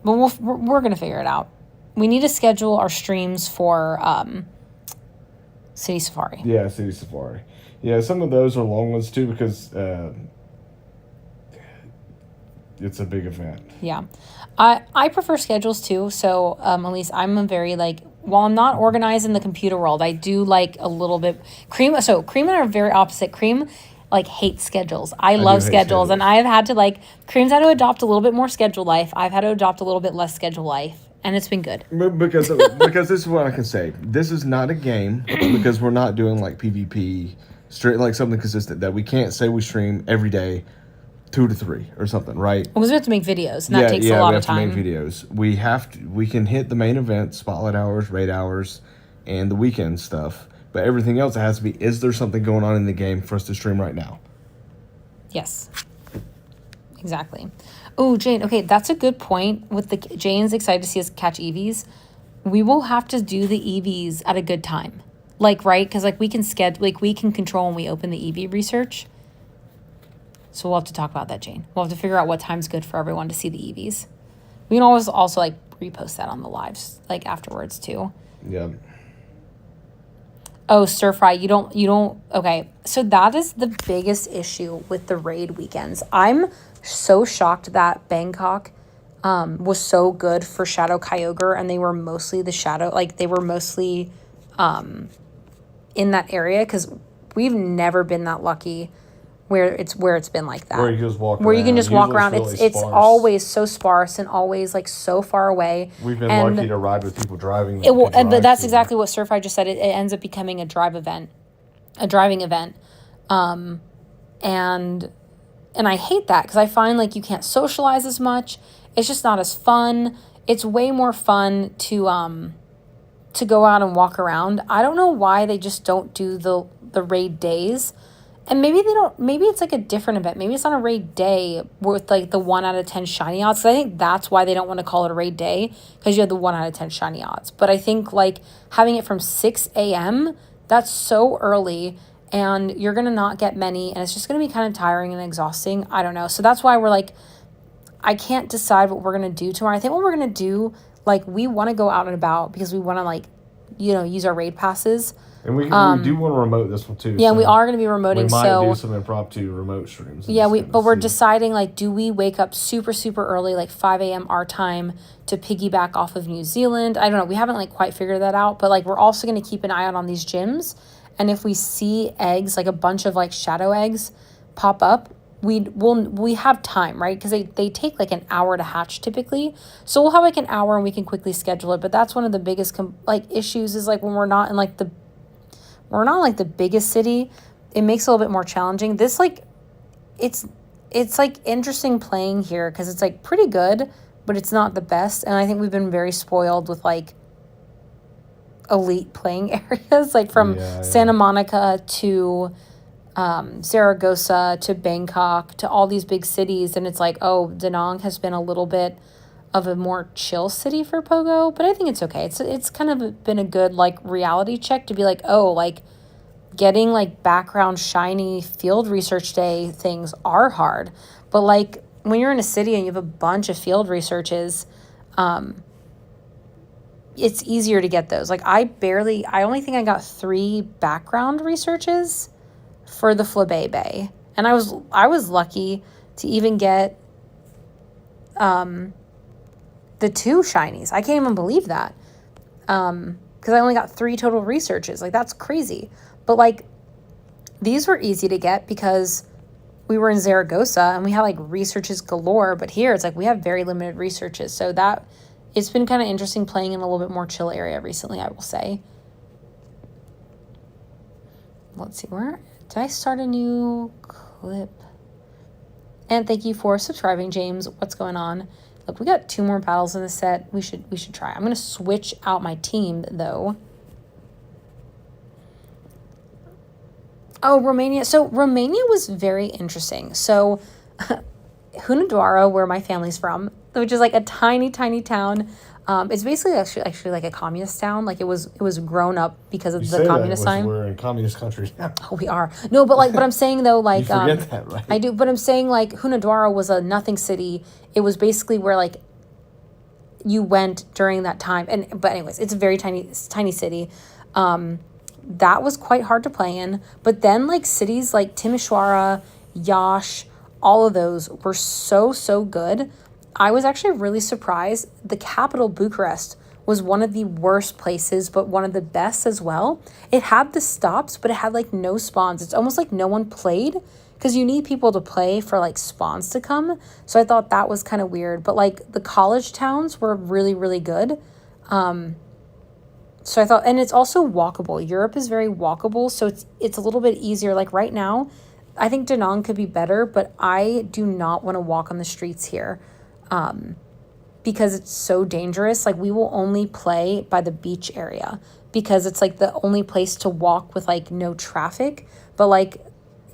but we're going to figure it out. We need to schedule our streams for City Safari. Yeah, City Safari. Yeah, some of those are long ones too because it's a big event. Yeah. I prefer schedules too. So at least I'm a very like, while I'm not organized in the computer world, I do like a little bit. Cream and I are very opposite. Cream like hates schedules. I love schedules, and I've had to like, Cream's had to adopt a little bit more schedule life. I've had to adopt a little bit less schedule life. And it's been good. Because this is what I can say. This is not a game because we're not doing like PvP, straight like something consistent that we can't say we stream every day 2 to 3 or something, right? Because we have to make videos, and that takes a lot of time. To make videos. We can hit the main event, spotlight hours, raid hours, and the weekend stuff. But everything else has to be, is there something going on in the game for us to stream right now? Yes. Exactly. Oh, Jane, okay, that's a good point. Jane's excited to see us catch EVs. We will have to do the EVs at a good time. Like, right? Because, like, we can control when we open the EV research. So we'll have to talk about that, Jane. We'll have to figure out what time's good for everyone to see the EVs. We can always also, like, repost that on the lives, like, afterwards, too. Yeah. Oh, stir fry. You don't. Okay. So that is the biggest issue with the raid weekends. I'm so shocked that Bangkok was so good for Shadow Kyogre, and they were mostly in that area, because we've never been that lucky where it's been like that. Where you just walk where around. You can just walk around. It's always so sparse and always like so far away. We've been lucky to ride with people driving. But that's exactly what Stir Fry just said. It ends up becoming a driving event. And I hate that, because I find like you can't socialize as much. It's just not as fun. It's way more fun to go out and walk around. I don't know why they just don't do the raid days. And maybe they don't, maybe it's like a different event. Maybe it's on a raid day with like the 1 out of 10 shiny odds. Because I think that's why they don't want to call it a raid day, because you have the 1 out of 10 shiny odds. But I think like having it from 6 a.m., that's so early, and you're going to not get many, and it's just going to be kind of tiring and exhausting. I don't know. So that's why we're like, I can't decide what we're going to do tomorrow. I think what we're going to do, like, we want to go out and about because we want to, like, use our raid passes. And we do want to remote this one too. Yeah, so we are going to be remoting. We might do some impromptu remote streams. Yeah, we're deciding, like, do we wake up super, super early, like 5 a.m. our time, to piggyback off of New Zealand? I don't know. We haven't, like, quite figured that out. But, like, we're also going to keep an eye out on these gyms. And if we see eggs, like a bunch of, like, shadow eggs pop up, we have time, right? Because they take, like, an hour to hatch typically. So we'll have, like, an hour and we can quickly schedule it. But that's one of the biggest, issues is, like, when we're not in, like, the biggest city, it makes it a little bit more challenging. This, like, it's like interesting playing here because it's like pretty good, but it's not the best. And I think we've been very spoiled with like elite playing areas, like from Santa Monica to Zaragoza to Bangkok to all these big cities. And it's like, oh, Da Nang has been a little bit of a more chill city for Pogo, but I think it's okay. It's kind of been a good like reality check to be like, oh, like getting like background shiny field research day things are hard, but like when you're in a city and you have a bunch of field researches, it's easier to get those. Like I only think I got 3 background researches for the Flabé Bay, and I was lucky to even get the 2 shinies. I can't even believe that. Because I only got 3 total researches. Like, that's crazy. But, like, these were easy to get because we were in Zaragoza and we had, like, researches galore. But here, it's like we have very limited researches. So it's been kind of interesting playing in a little bit more chill area recently, I will say. Let's see, did I start a new clip? And thank you for subscribing, James. What's going on? Look, we got 2 more battles in the set. We should try. I'm going to switch out my team, though. Oh, Romania. So Romania was very interesting. So Hunadwara, where my family's from, which is like a tiny, tiny town. It's basically actually like a communist town. Like it was grown up because of the communist time. We're in communist countries now. Oh, we are. No, but I'm saying though, like You forget that, right? I do, but I'm saying like Hunadwara was a nothing city. It was basically where like you went during that time. But anyways, it's a very tiny city. That was quite hard to play in. But then like cities like Timisoara, Yash, all of those were so good. I was actually really surprised. The capital, Bucharest, was one of the worst places, but one of the best as well. It had the stops, but it had like no spawns. It's almost like no one played because you need people to play for like spawns to come. So I thought that was kind of weird. But like the college towns were really, really good. So I thought, and it's also walkable. Europe is very walkable, so it's a little bit easier. Like right now, I think Da Nang could be better, but I do not want to walk on the streets here. Because it's so dangerous. Like we will only play by the beach area because it's like the only place to walk with like no traffic. But like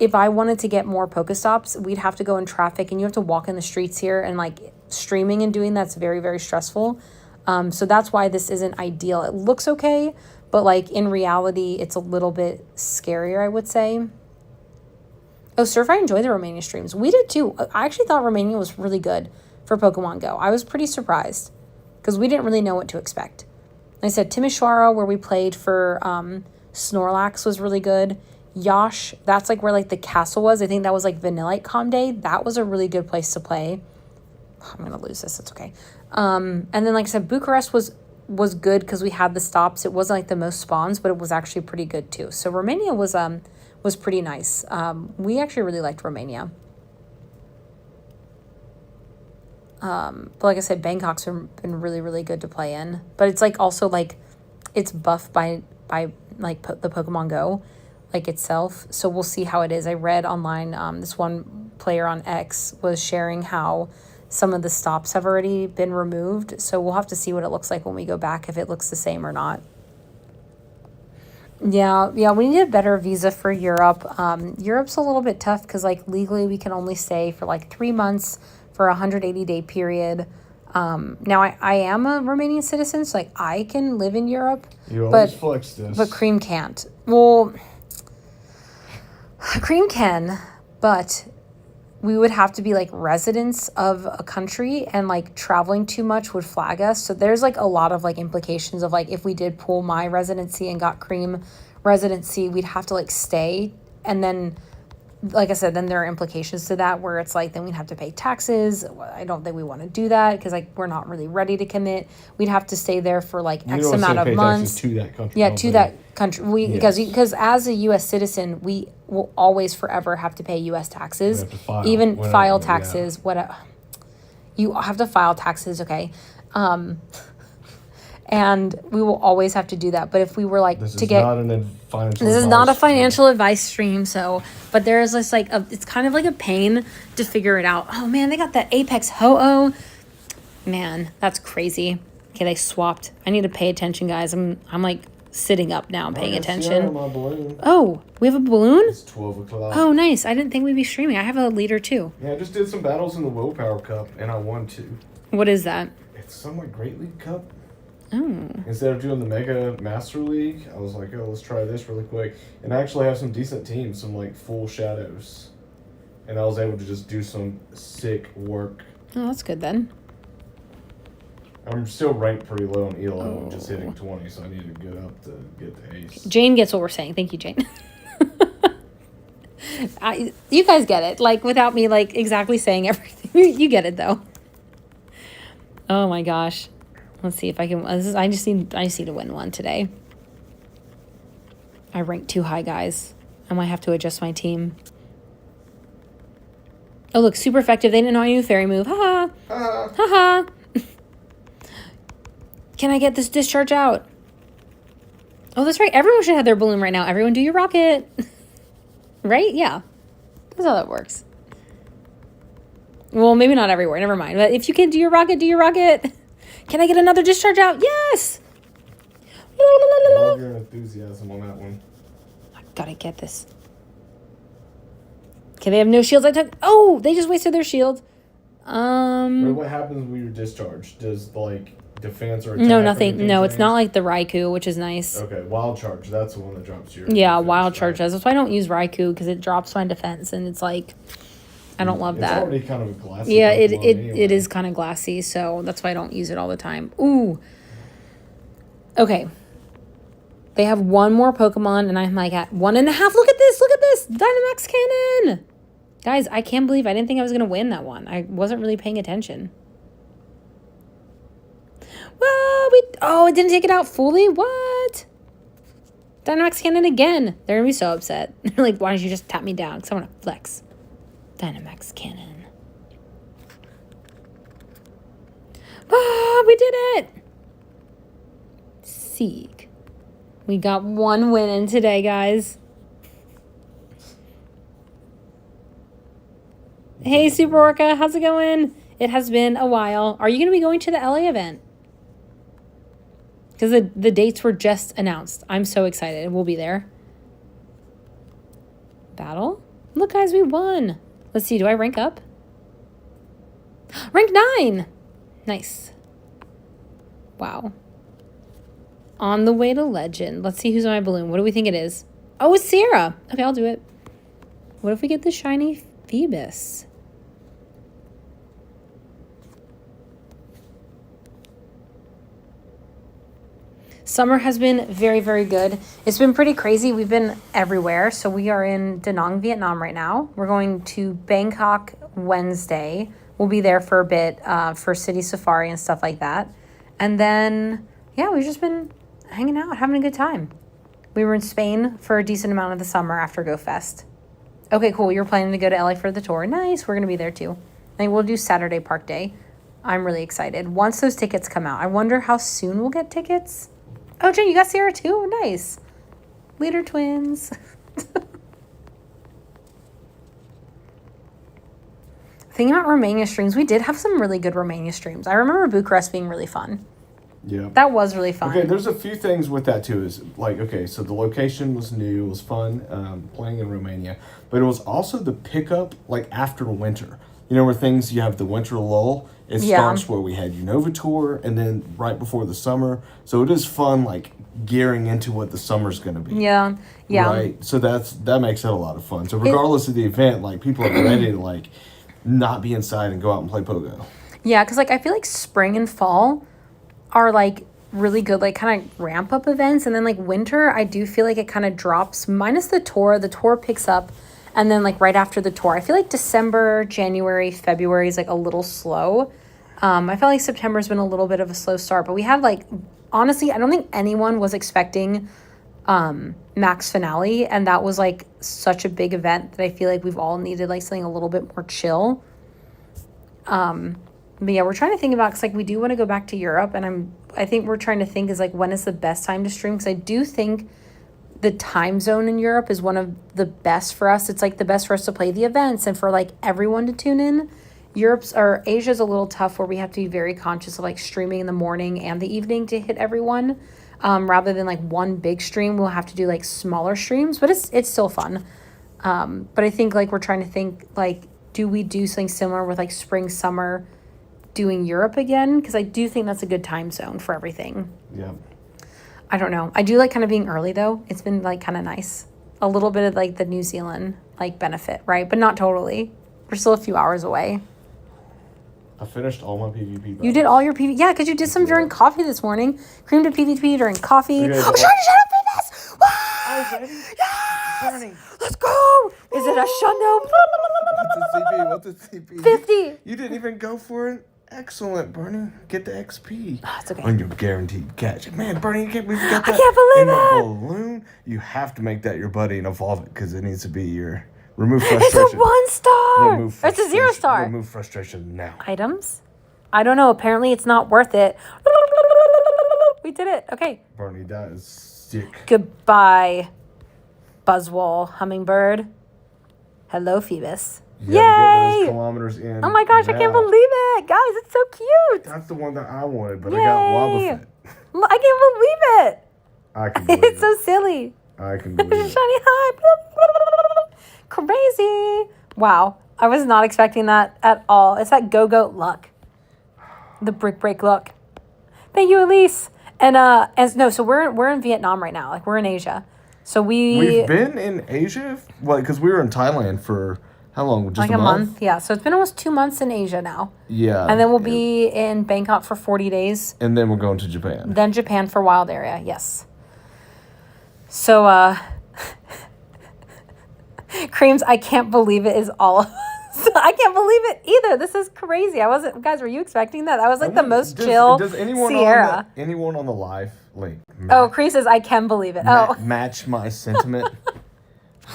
if I wanted to get more Pokestops, we'd have to go in traffic and you have to walk in the streets here, and like streaming and doing that's very, very stressful. So that's why this isn't ideal. It looks okay, but like in reality, it's a little bit scarier, I would say. Oh, Surf, I enjoy the Romania streams. We did too. I actually thought Romania was really good for Pokemon Go. I was pretty surprised because we didn't really know what to expect. Like I said, Timisoara, where we played for Snorlax, was really good. Yash, that's like where like the castle was. I think that was like Vanillite Com Day. That was a really good place to play. I'm going to lose this. It's okay. And then like I said, Bucharest was good because we had the stops. It wasn't like the most spawns, but it was actually pretty good too. So Romania was pretty nice. We actually really liked Romania. But like I said, Bangkok's been really, really good to play in. But it's like also like it's buffed by like the Pokemon Go like itself. So we'll see how it is. I read online, this one player on X was sharing how some of the stops have already been removed. So we'll have to see what it looks like when we go back, if it looks the same or not. Yeah, we need a better visa for Europe. Europe's a little bit tough because like legally we can only stay for like 3 months for a 180-day period. Now I am a Romanian citizen, so like I can live in Europe. You always flex this. But Cream can't. Well, Cream can, but we would have to be like residents of a country, and like traveling too much would flag us. So there's like a lot of like implications of like if we did pull my residency and got Cream residency, we'd have to like stay, and then like I said, then there are implications to that where it's like then we'd have to pay taxes. I don't think we want to do that because like we're not really ready to commit. We'd have to stay there for like X amount of months. To that country. Yeah, to that country. Because as a U.S. citizen, we will always forever have to pay U.S. taxes. Even file taxes. Yeah. Whatever. You have to file taxes, okay? And we will always have to do that. But if we were like this is not a financial advice stream. So, but there is this like it's kind of like a pain to figure it out. Oh man, they got that Apex Ho-Oh. Man, that's crazy. Okay, they swapped. I need to pay attention, guys. I'm like sitting up now and paying attention. Oh, we have a balloon? It's 12 o'clock. Oh, nice. I didn't think we'd be streaming. I have a leader too. Yeah, I just did some battles in the Willpower Cup and I won 2. What is that? It's some like Great League Cup. Oh. Instead of doing the Mega Master League, I was like, oh, let's try this really quick. And I actually have some decent teams, some like full shadows. And I was able to just do some sick work. Oh, that's good then. I'm still ranked pretty low on ELO, just hitting 20, so I need to get up to get the ace. Jane gets what we're saying. Thank you, Jane. You guys get it. Like, without me, like, exactly saying everything. You get it, though. Oh, my gosh. Let's see if I can... I just need to win one today. I ranked too high, guys. I might have to adjust my team. Oh, look, super effective. They didn't know I knew fairy move. Ha-ha. Ha-ha. Can I get this discharge out? Oh, that's right. Everyone should have their balloon right now. Everyone do your rocket. Right? Yeah. That's how that works. Well, maybe not everywhere. Never mind. But if you can do your rocket, do your rocket. Can I get another discharge out? Yes! I love your enthusiasm on that one. I gotta get this. Okay, they have no shields. I took... Oh, they just wasted their shield. Or what happens when you're discharged? Does like defense or attack No, or nothing. anything No, it's change? not like the Raikou, which is nice. Okay, wild charge. That's the one that drops your Yeah, defense, wild charge right? does. That's why I don't use Raikou, because it drops my defense, and it's like, I don't love It's that. already kind of a glassy Yeah, it Pokemon it, anyway. it is kind of glassy, so that's why I don't use it all the time. Ooh. Okay. They have one more Pokemon, and I'm like at 1.5. Look at this! Look at this! Dynamax Cannon! Guys, I can't believe I didn't think I was going to win that one. I wasn't really paying attention. Well, it didn't take it out fully? What? Dynamax Cannon again. They're going to be so upset. They're like, why don't you just tap me down? Because I want to flex. Dynamax Cannon. Ah, we did it! Seek. We got one win in today, guys. Hey, Super Orca, how's it going? It has been a while. Are you going to be going to the LA event? Because the dates were just announced. I'm so excited. We'll be there. Battle? Look, guys, we won. Let's see. Do I rank up? Rank 9. Nice. Wow. On the way to legend. Let's see who's on my balloon. What do we think it is? Oh, it's Sierra. Okay, I'll do it. What if we get the shiny Phoebus? Summer has been very, very good. It's been pretty crazy. We've been everywhere. So we are in Da Nang, Vietnam right now. We're going to Bangkok Wednesday. We'll be there for a bit for City Safari and stuff like that. And then, yeah, we've just been hanging out, having a good time. We were in Spain for a decent amount of the summer after Go Fest. Okay, cool. You're planning to go to LA for the tour. Nice. We're going to be there too. I think we'll do Saturday Park Day. I'm really excited. Once those tickets come out, I wonder how soon we'll get tickets. Oh, Jen, you got Sierra too? Nice. Leader twins. Thinking about Romania streams, we did have some really good Romania streams. I remember Bucharest being really fun. Yeah. That was really fun. Okay, there's a few things with that too. Is like, okay, so the location was new, it was fun, playing in Romania, but it was also the pickup like after winter. You know, where things, you have the winter lull. It starts where we had Unova Tour, and then right before the summer. So it is fun, like gearing into what the summer's going to be. Yeah. Right. So that makes it a lot of fun. So regardless of the event, like people are ready to like not be inside and go out and play Pogo. Yeah, because like I feel like spring and fall are like really good, like kind of ramp up events, and then like winter, I do feel like it kind of drops. Minus the tour picks up. And then, like, right after the tour, I feel like December, January, February is, like, a little slow. I feel like September's been a little bit of a slow start. But we had, like, honestly, I don't think anyone was expecting Max Finale. And that was, like, such a big event that I feel like we've all needed, like, something a little bit more chill. But, yeah, we're trying to think about, because, like, we do want to go back to Europe. And I think we're trying to think is, like, when is the best time to stream? Because I do think the time zone in Europe is one of the best for us. It's like the best for us to play the events and for like everyone to tune in. Asia's a little tough where we have to be very conscious of like streaming in the morning and the evening to hit everyone. Rather than like one big stream, we'll have to do like smaller streams, but it's still fun. But I think like we're trying to think like, do we do something similar with like spring, summer, doing Europe again? Because I do think that's a good time zone for everything. Yeah. I don't know. I do like kind of being early though. It's been like kind of nice. A little bit of like the New Zealand like benefit, right? But not totally. We're still a few hours away. I finished all my PvP battles. You did all your PvP? Yeah, because you did some during coffee this morning. Cream did PvP during coffee. Okay, Oh, shut up, Venus! Oh, ready? Yes! Bernie. Let's go! Is it a Shundo? What's a CP? What's a CP? 50. You didn't even go for it. Excellent, Bernie. Get the XP. Oh, it's okay. On your guaranteed catch. Man, Bernie, you can't believe you got that. I can't believe in it. the balloon. You have to make that your buddy and evolve it because it needs to be your remove frustration. It's a 1-star. Remove It's a 0-star. Remove frustration now. Items? I don't know. Apparently it's not worth it. We did it. Okay. Bernie, that is sick. Goodbye, Buzzwole Hummingbird. Hello, Phoebus. Yeah, Yay! those kilometers in. Oh my gosh, I can't now. believe it. Guys, it's so cute. That's the one that I wanted, but Yay. I got Wobbuffet. I can't believe it. I can believe It's it. so silly. I can believe Shiny it. high. Crazy. Wow. I was not expecting that at all. It's that go-goat luck. The brick break luck. Thank you, Elise. And no, so we're in Vietnam right now. Like, we're in Asia. So we've been in Asia, because we were in Thailand for how long? Just like a month? Yeah, so it's been almost 2 months in Asia now. Yeah. And then we'll be in Bangkok for 40 days. And then we're going to Japan. Then Japan for wild area, yes. So, Creams, I can't believe it is all of us. I can't believe it either. This is crazy. Guys, were you expecting that? That was like the most chill Sierra. Anyone on the live, Cream says, I can believe it. match my sentiment.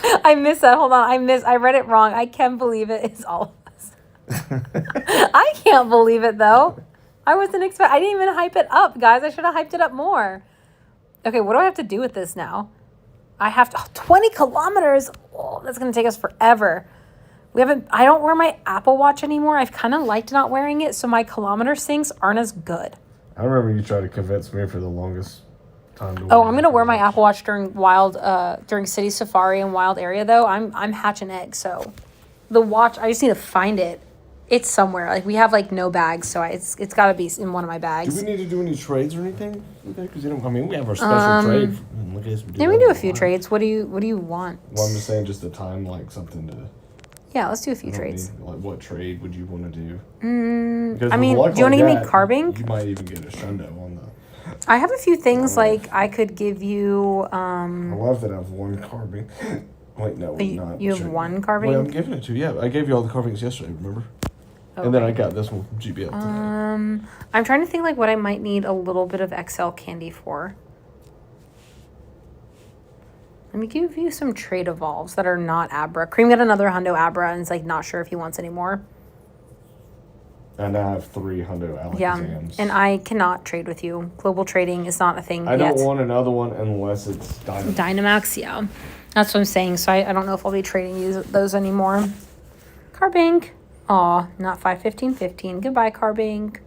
I missed that. Hold on. I read it wrong. I can believe it is all of us. I can't believe it though. I didn't even hype it up, guys. I should have hyped it up more. Okay, what do I have to do with this now? I have to 20 kilometers. Oh, that's going to take us forever. I don't wear my Apple Watch anymore. I've kind of liked not wearing it, so my kilometer syncs aren't as good. I remember you tried to convince me for the longest time. I'm going to wear my Apple Watch during City Safari and wild area though. I'm hatching eggs, so the watch, I just need to find it. It's somewhere. Like, we have like no bags, so it's got to be in one of my bags. Do we need to do any trades or anything? Because we have our special trade. Yeah, we do a few trades. What do you want? Well, I'm just saying, just the time, like something to. Yeah, let's do a few trades. Like, what trade would you want to do? Do you want to give me carbing? You might even get a shundo on the. I have a few things like I could give you. I love that I have one carbing. Wait, no, not. You have one carbing? Well, I'm giving it to you. Yeah, I gave you all the carvings yesterday. Remember? Okay. And then I got this one from GBL today. I'm trying to think like what I might need a little bit of XL candy for. Let me give you some trade evolves that are not Abra. Cream got another Hundo Abra and is like not sure if he wants any more. And I have 3 Hundo Alakazams. Yeah, and I cannot trade with you. Global trading is not a thing yet. I don't want another one unless it's Dynamax. Dynamax, yeah. That's what I'm saying. So I don't know if I'll be trading those anymore. Carbink. Aw, not 5/15/15. Goodbye, Carbink.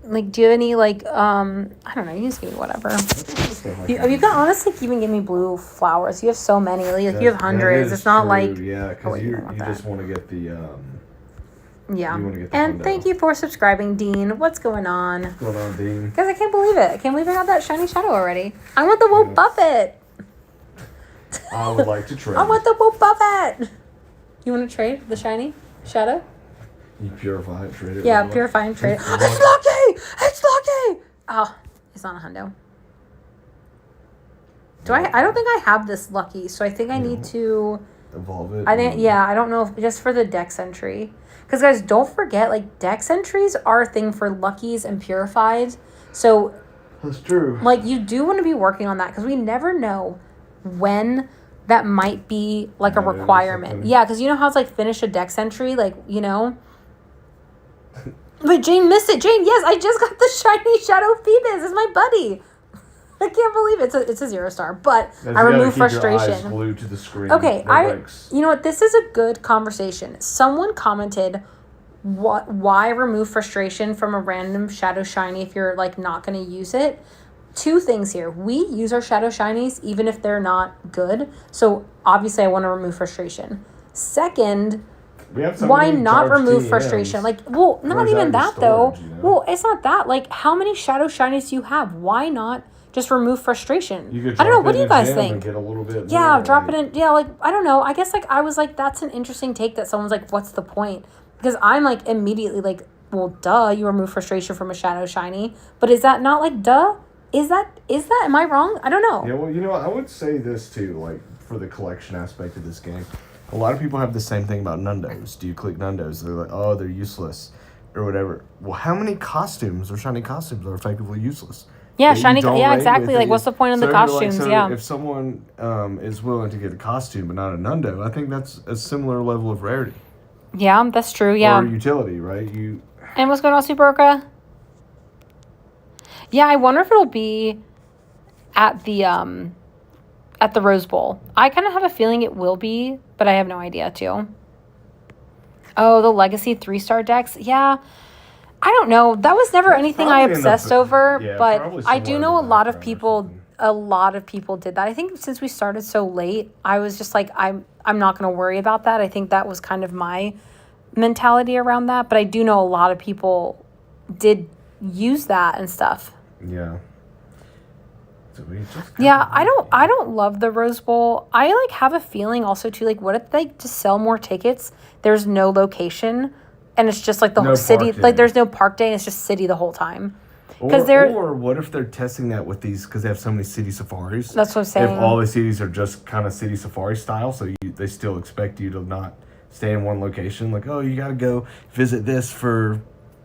Like, do you have any, like, I don't know, you just give me whatever. You can honestly even give me blue flowers. You have so many. Like, you have hundreds. It's not true. like... Yeah, because you just want to get the... Yeah. And thank you for subscribing, Dean. What's going on? What's going on, Dean? Guys, I can't believe it. I can't believe I got that shiny shadow already. I want the Wope Buffet. I would like to trade. I want the Wope Buffet. You want to trade the shiny shadow? You purify it, trade it. Yeah, purify and trade it. It's lucky! It's lucky! Oh, it's not a hundo. I don't think I have this lucky, so I think I need to... Evolve it. I don't know if just for the dex entry. Because, guys, don't forget, like, dex entries are a thing for luckies and purified. So... That's true. Like, you do want to be working on that, because we never know when... that might be like a requirement. Yeah, because you know how it's like finish a dex entry, like, you know. Wait, Jane missed it. Jane, yes, I just got the shiny Shadow Phoebus. It's my buddy. I can't believe it. It's a 0-star, but I remove frustration. Your eyes glued to the screen. Okay, you know what? This is a good conversation. Someone commented, why remove frustration from a random Shadow Shiny if you're like not going to use it? 2 things here. We use our Shadow Shinies even if they're not good. So obviously I want to remove frustration. Second, why not remove frustration? Like, well, not even that though. You know? Well, it's not that. Like, how many Shadow Shinies do you have? Why not just remove frustration? I don't know. What do you guys think? Get a little bit more, drop it in. Yeah, like, I don't know. I guess like I was like, that's an interesting take that someone's like, what's the point? Because I'm like immediately like, well, duh, you remove frustration from a Shadow Shiny. But is that not like, duh? Is that, am I wrong? I don't know. Yeah, well, you know, I would say this too, like, for the collection aspect of this game. A lot of people have the same thing about Nundos. Do you click Nundos? They're like, oh, they're useless, or whatever. Well, how many costumes or shiny costumes are effectively useless? Yeah, shiny, yeah, exactly. Like, what's the point of the costumes? Yeah. If someone is willing to get a costume but not a Nundo, I think that's a similar level of rarity. Yeah, that's true, yeah. Or utility, right? And what's going on, Super Orca? Yeah, I wonder if it'll be at the Rose Bowl. I kind of have a feeling it will be, but I have no idea too. Oh, the Legacy 3-star decks. Yeah, I don't know. That was never anything I obsessed over, but I do know a lot of people a lot of people did that. I think since we started so late, I was just like, I'm not going to worry about that. I think that was kind of my mentality around that. But I do know a lot of people did use that and stuff. Yeah. So we just Yeah, I don't love the Rose Bowl. I like have a feeling also too, like what if they just sell more tickets? There's no location and it's just like the whole city, like there's no park day and it's just city the whole time. Or what if they're testing that with these, because they have so many city safaris? That's what I'm saying. If all the cities are just kind of city safari style, so they still expect you to not stay in one location. Like, oh, you got to go visit this for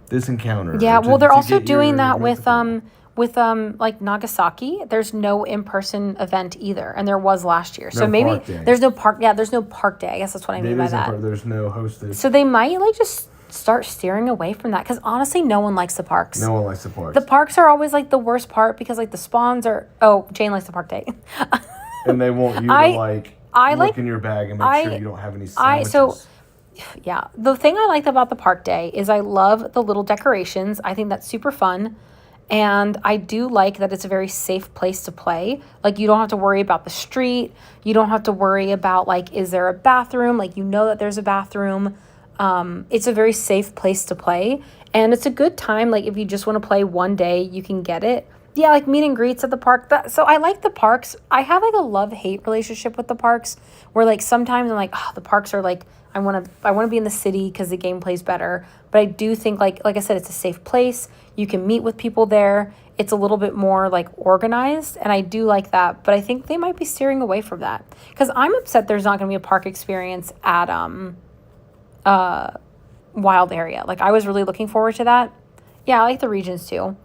this encounter. Yeah, well, they're also doing that with like Nagasaki. There's no in-person event either, and there was last year. So maybe there's no park. Yeah, there's no park day. I guess that's what I mean by that. There's no hosted. So they might like just start steering away from that, because honestly, no one likes the parks. No one likes the parks. The parks are always like the worst part, because like the spawns are. Oh, Jane likes the park day. And they want you to look in your bag and make sure you don't have any sandwiches. Yeah, the thing I like about the park day is I love the little decorations. I think that's super fun. And I do like that it's a very safe place to play. Like, you don't have to worry about the street. You don't have to worry about, like, is there a bathroom? Like, you know that there's a bathroom. It's a very safe place to play. And it's a good time. Like, if you just want to play one day, you can get it. Yeah, like meet and greets at the park. So I like the parks. I have, like, a love-hate relationship with the parks, where, like, sometimes I'm like, oh, the parks are, like, I want to be in the city because the game plays better. But I do think, like I said, it's a safe place. You can meet with people there. It's a little bit more like organized, and I do like that. But I think they might be steering away from that, because I'm upset there's not going to be a park experience at Wild Area. Like, I was really looking forward to that. Yeah, I like the regions too.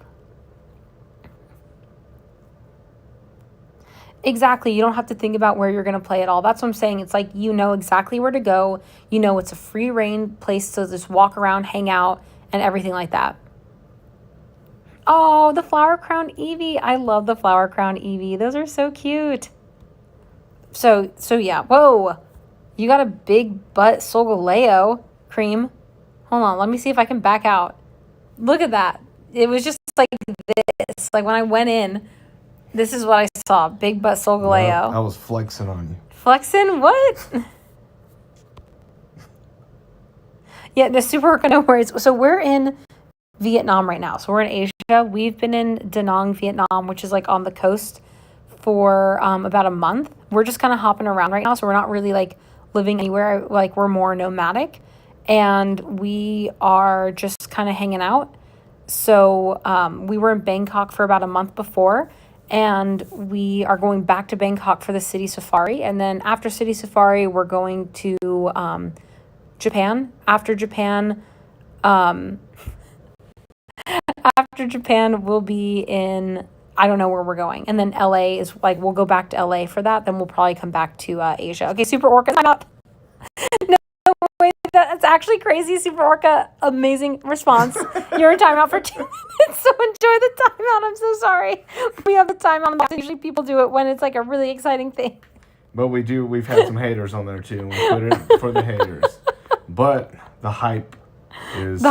Exactly. You don't have to think about where you're going to play at all. That's what I'm saying. It's like, you know exactly where to go. You know, it's a free reign place to just walk around, hang out, and everything like that. Oh, the flower crown Eevee. I love the flower crown Eevee. Those are so cute. So yeah. Whoa. You got a big butt Solgaleo, Cream. Hold on. Let me see if I can back out. Look at that. It was just like this. Like, when I went in, this is what I saw. Big butt Solgaleo. I was flexing on you. Flexing? What? Yeah, the Super Orca, no worries. So we're in Vietnam right now. So we're in Asia. We've been in Da Nang, Vietnam, which is like on the coast, for about a month. We're just kind of hopping around right now. So we're not really like living anywhere. Like, we're more nomadic. And we are just kind of hanging out. So we were in Bangkok for about a month before. And we are going back to Bangkok for the city safari. And then after city safari, we're going to Japan. After Japan, we'll be in, I don't know where we're going. And then LA is like, we'll go back to LA for that. Then we'll probably come back to Asia. Okay, Super Orca, time out. No way, that's actually crazy. Super Orca, amazing response. You're in timeout for 2 minutes, so enjoy the timeout. I'm so sorry. We have the timeout. Usually people do it when it's like a really exciting thing. But we've had some haters on there too, and we put it for the haters. But the hype is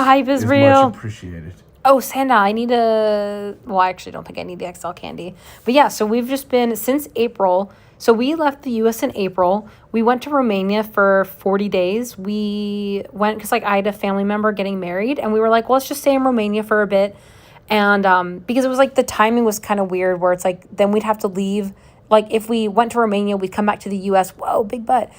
real. Much appreciated. Oh, Santa, I need well, I actually don't think I need the XL candy. But yeah, so we've just been, since April. So we left the U.S. in April. We went to Romania for 40 days. We went because, like, I had a family member getting married. And we were like, well, let's just stay in Romania for a bit. And because it was, like, the timing was kind of weird, where it's, like, then we'd have to leave. Like, if we went to Romania, we'd come back to the U.S. Whoa, big butt.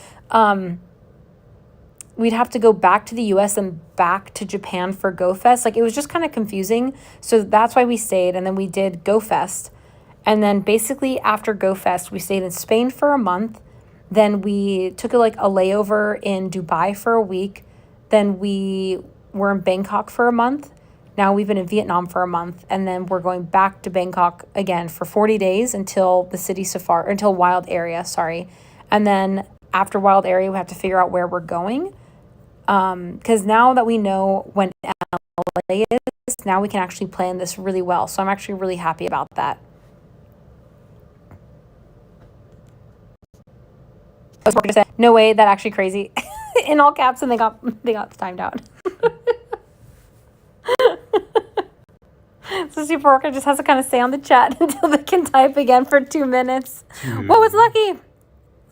We'd have to go back to the U.S. and back to Japan for Go Fest. Like, it was just kind of confusing. So that's why we stayed. And then we did Go Fest. And then basically after Go Fest, we stayed in Spain for a month. Then we took a layover in Dubai for a week. Then we were in Bangkok for a month. Now we've been in Vietnam for a month. And then we're going back to Bangkok again for 40 days until until Wild Area, sorry. And then after Wild Area, we have to figure out where we're going. Because now that we know when LA is, now we can actually plan this really well. So I'm actually really happy about that. No way, that actually crazy. In all caps, and they got timed out. So Super Orca just has to kind of stay on the chat until they can type again for 2 minutes. What was lucky?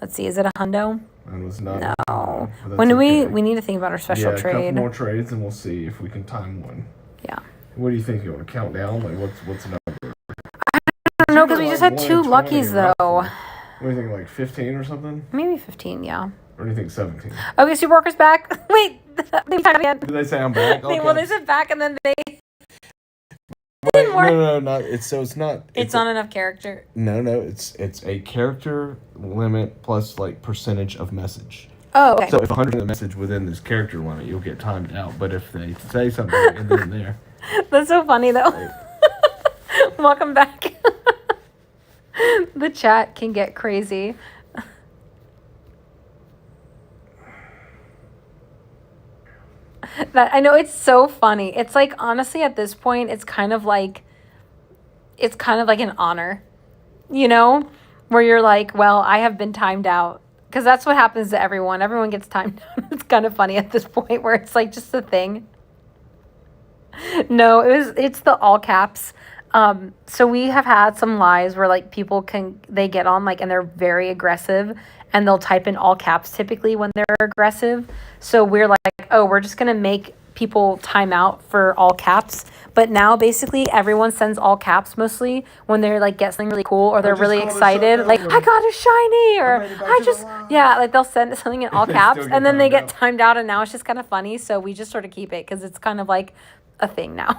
Let's see. Is it a hundo? Mine was not. No. When do we need to think about our special a trade? couple more trades, and we'll see if we can time one. Yeah. What do you think? You want to count down? Like, what's the number? I don't know, because we just had 2 luckies, though. What do you think, like 15 or something? Maybe 15, yeah. Or do you think 17? Okay, Super Orca's back. Wait, they tried again. Did they say I'm back? Okay. Well, they said back, and then they Wait, didn't work. no, not it's not. It's not enough character. No, it's a character limit plus like percentage of message. Oh, okay. So if 100 of message within this character limit, you'll get timed out. But if they say something and then there, That's so funny though. Welcome back. The chat can get crazy. That I know, it's so funny. It's like, honestly, at this point, it's kind of like an honor, you know, where you're like, well, I have been timed out, because that's what happens to everyone. Everyone gets timed out. It's kind of funny at this point where it's like just a thing. No, it's the all caps. So we have had some lives where like people they get on like and they're very aggressive and they'll type in all caps typically when they're aggressive. So we're like, oh, we're just gonna make people time out for all caps. But now basically everyone sends all caps mostly when they're like get something really cool or they're really excited. Like, I got a shiny, or like they'll send something in all caps and then they get timed out, and now it's just kind of funny. So we just sort of keep it because it's kind of like a thing now.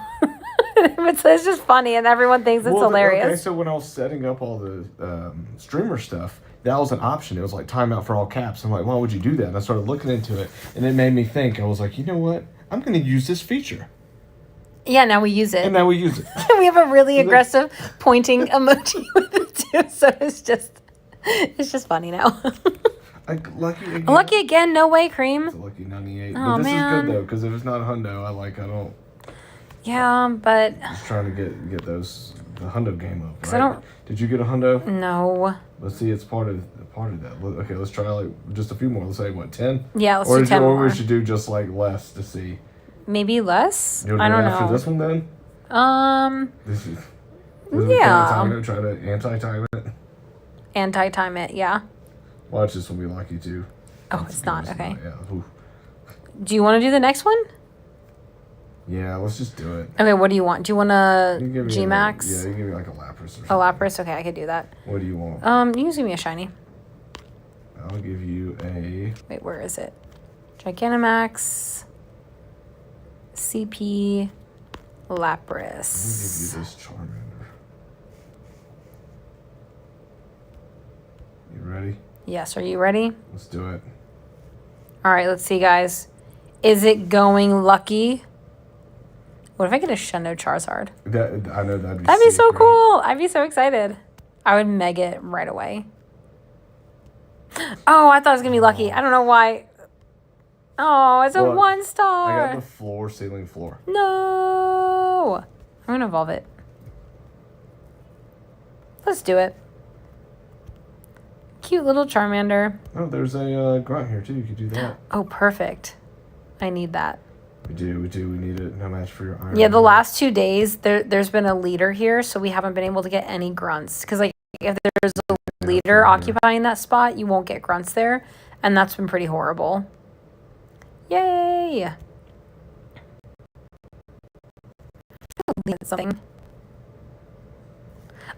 It's just funny and everyone thinks it's hilarious. Okay, so when I was setting up all the streamer stuff, that was an option. It was like timeout for all caps. I'm like, why would you do that? And I started looking into it, and it made me think. I was like, you know what? I'm going to use this feature. Yeah, now we use it. And now we use it. We have a really aggressive pointing emoji with it too, so it's just funny now. Lucky again, no way, Cream. It's a lucky 98. Oh, but this man. is good though, because if it's not a hundo, I don't. Yeah, but Just trying to get the hundo game up. Right? I don't. Did you get a hundo? No. Let's see. It's part of that. Okay, let's try like just a few more. Let's say what, 10? Yeah, let's do 10 more. Or we should do just like less to see. Maybe less. You I don't know. After this one, then. This is. Yeah. Try to anti-time it. Anti-time it. Yeah. Watch, this will be lucky too. Oh, it's not. Okay. Yeah. Oof. Do you want to do the next one? Yeah, let's just do it. Okay, what do you want? Do you want a G-Max? Yeah, you give me like a Lapras or something. A Lapras? Okay, I could do that. What do you want? You just give me a shiny. I'll give you a... Wait, where is it? Gigantamax, CP, Lapras. I'm going to give you this Charmander. You ready? Yes, are you ready? Let's do it. All right, let's see, guys. Is it going lucky? What if I get a Shundo Charizard? I know that'd be That'd be so great. cool. I'd be so excited. I would mega it right away. Oh, I thought it was going to be lucky. I don't know why. Oh, it's a 1-star. I got the ceiling floor. No. I'm going to evolve it. Let's do it. Cute little Charmander. Oh, there's a grunt here, too. You could do that. Oh, perfect. I need that. We do. We need it. No match for your iron. Yeah, the last 2 days, there's been a leader here, so we haven't been able to get any grunts. Because, like, if there's a leader occupying that spot, you won't get grunts there. And that's been pretty horrible. Yay! Something.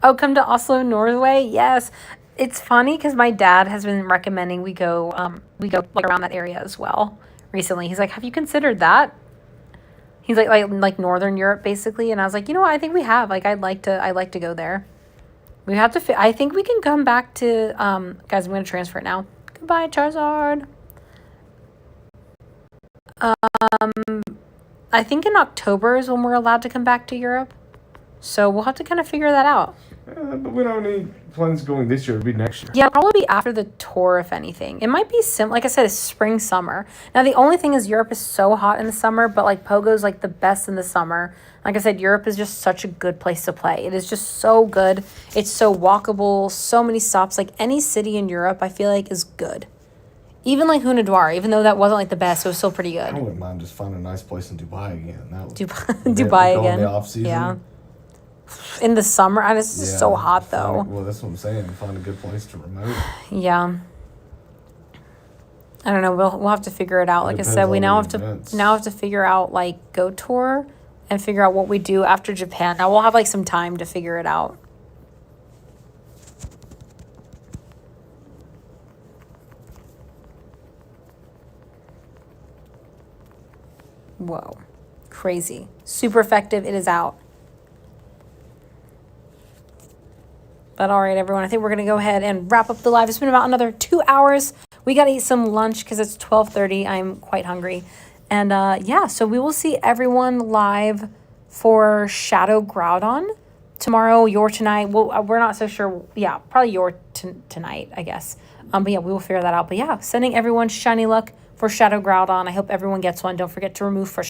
Oh, come to Oslo, Norway? Yes. It's funny because my dad has been recommending we go like around that area as well recently. He's like, have you considered that? He's like Northern Europe basically, and I was like, you know what? I think we have. Like, I'd like to go there. We have to. I think we can come back to. Guys, I'm going to transfer it now. Goodbye, Charizard. I think in October is when we're allowed to come back to Europe, so we'll have to kind of figure that out. But we don't need plans going this year. It'll be next year. Yeah, it'll probably be after the tour, if anything. It might be like I said, it's spring, summer. Now, the only thing is Europe is so hot in the summer, but like Pogo's like the best in the summer. Like I said, Europe is just such a good place to play. It is just so good. It's so walkable, so many stops. Like any city in Europe, I feel like is good. Even like Hunadwar, even though that wasn't like the best, it was still pretty good. I wouldn't mind just finding a nice place in Dubai again. Dubai again. In the off season. Yeah. In the summer, and it's just so hot though. Well, that's what I'm saying. Find a good place to remote it. Yeah. I don't know. We'll have to figure it out. Like I said, we now have to figure out like Go Tour and figure out what we do after Japan. Now we'll have like some time to figure it out. Whoa. Crazy. Super effective. It is out. But all right, everyone, I think we're going to go ahead and wrap up the live. It's been about another 2 hours. We got to eat some lunch because it's 12:30. I'm quite hungry. And yeah, so we will see everyone live for Shadow Groudon tomorrow, your tonight. Well, we're not so sure. Yeah, probably your tonight, I guess. But yeah, we will figure that out. But yeah, sending everyone shiny luck for Shadow Groudon. I hope everyone gets one. Don't forget to remove for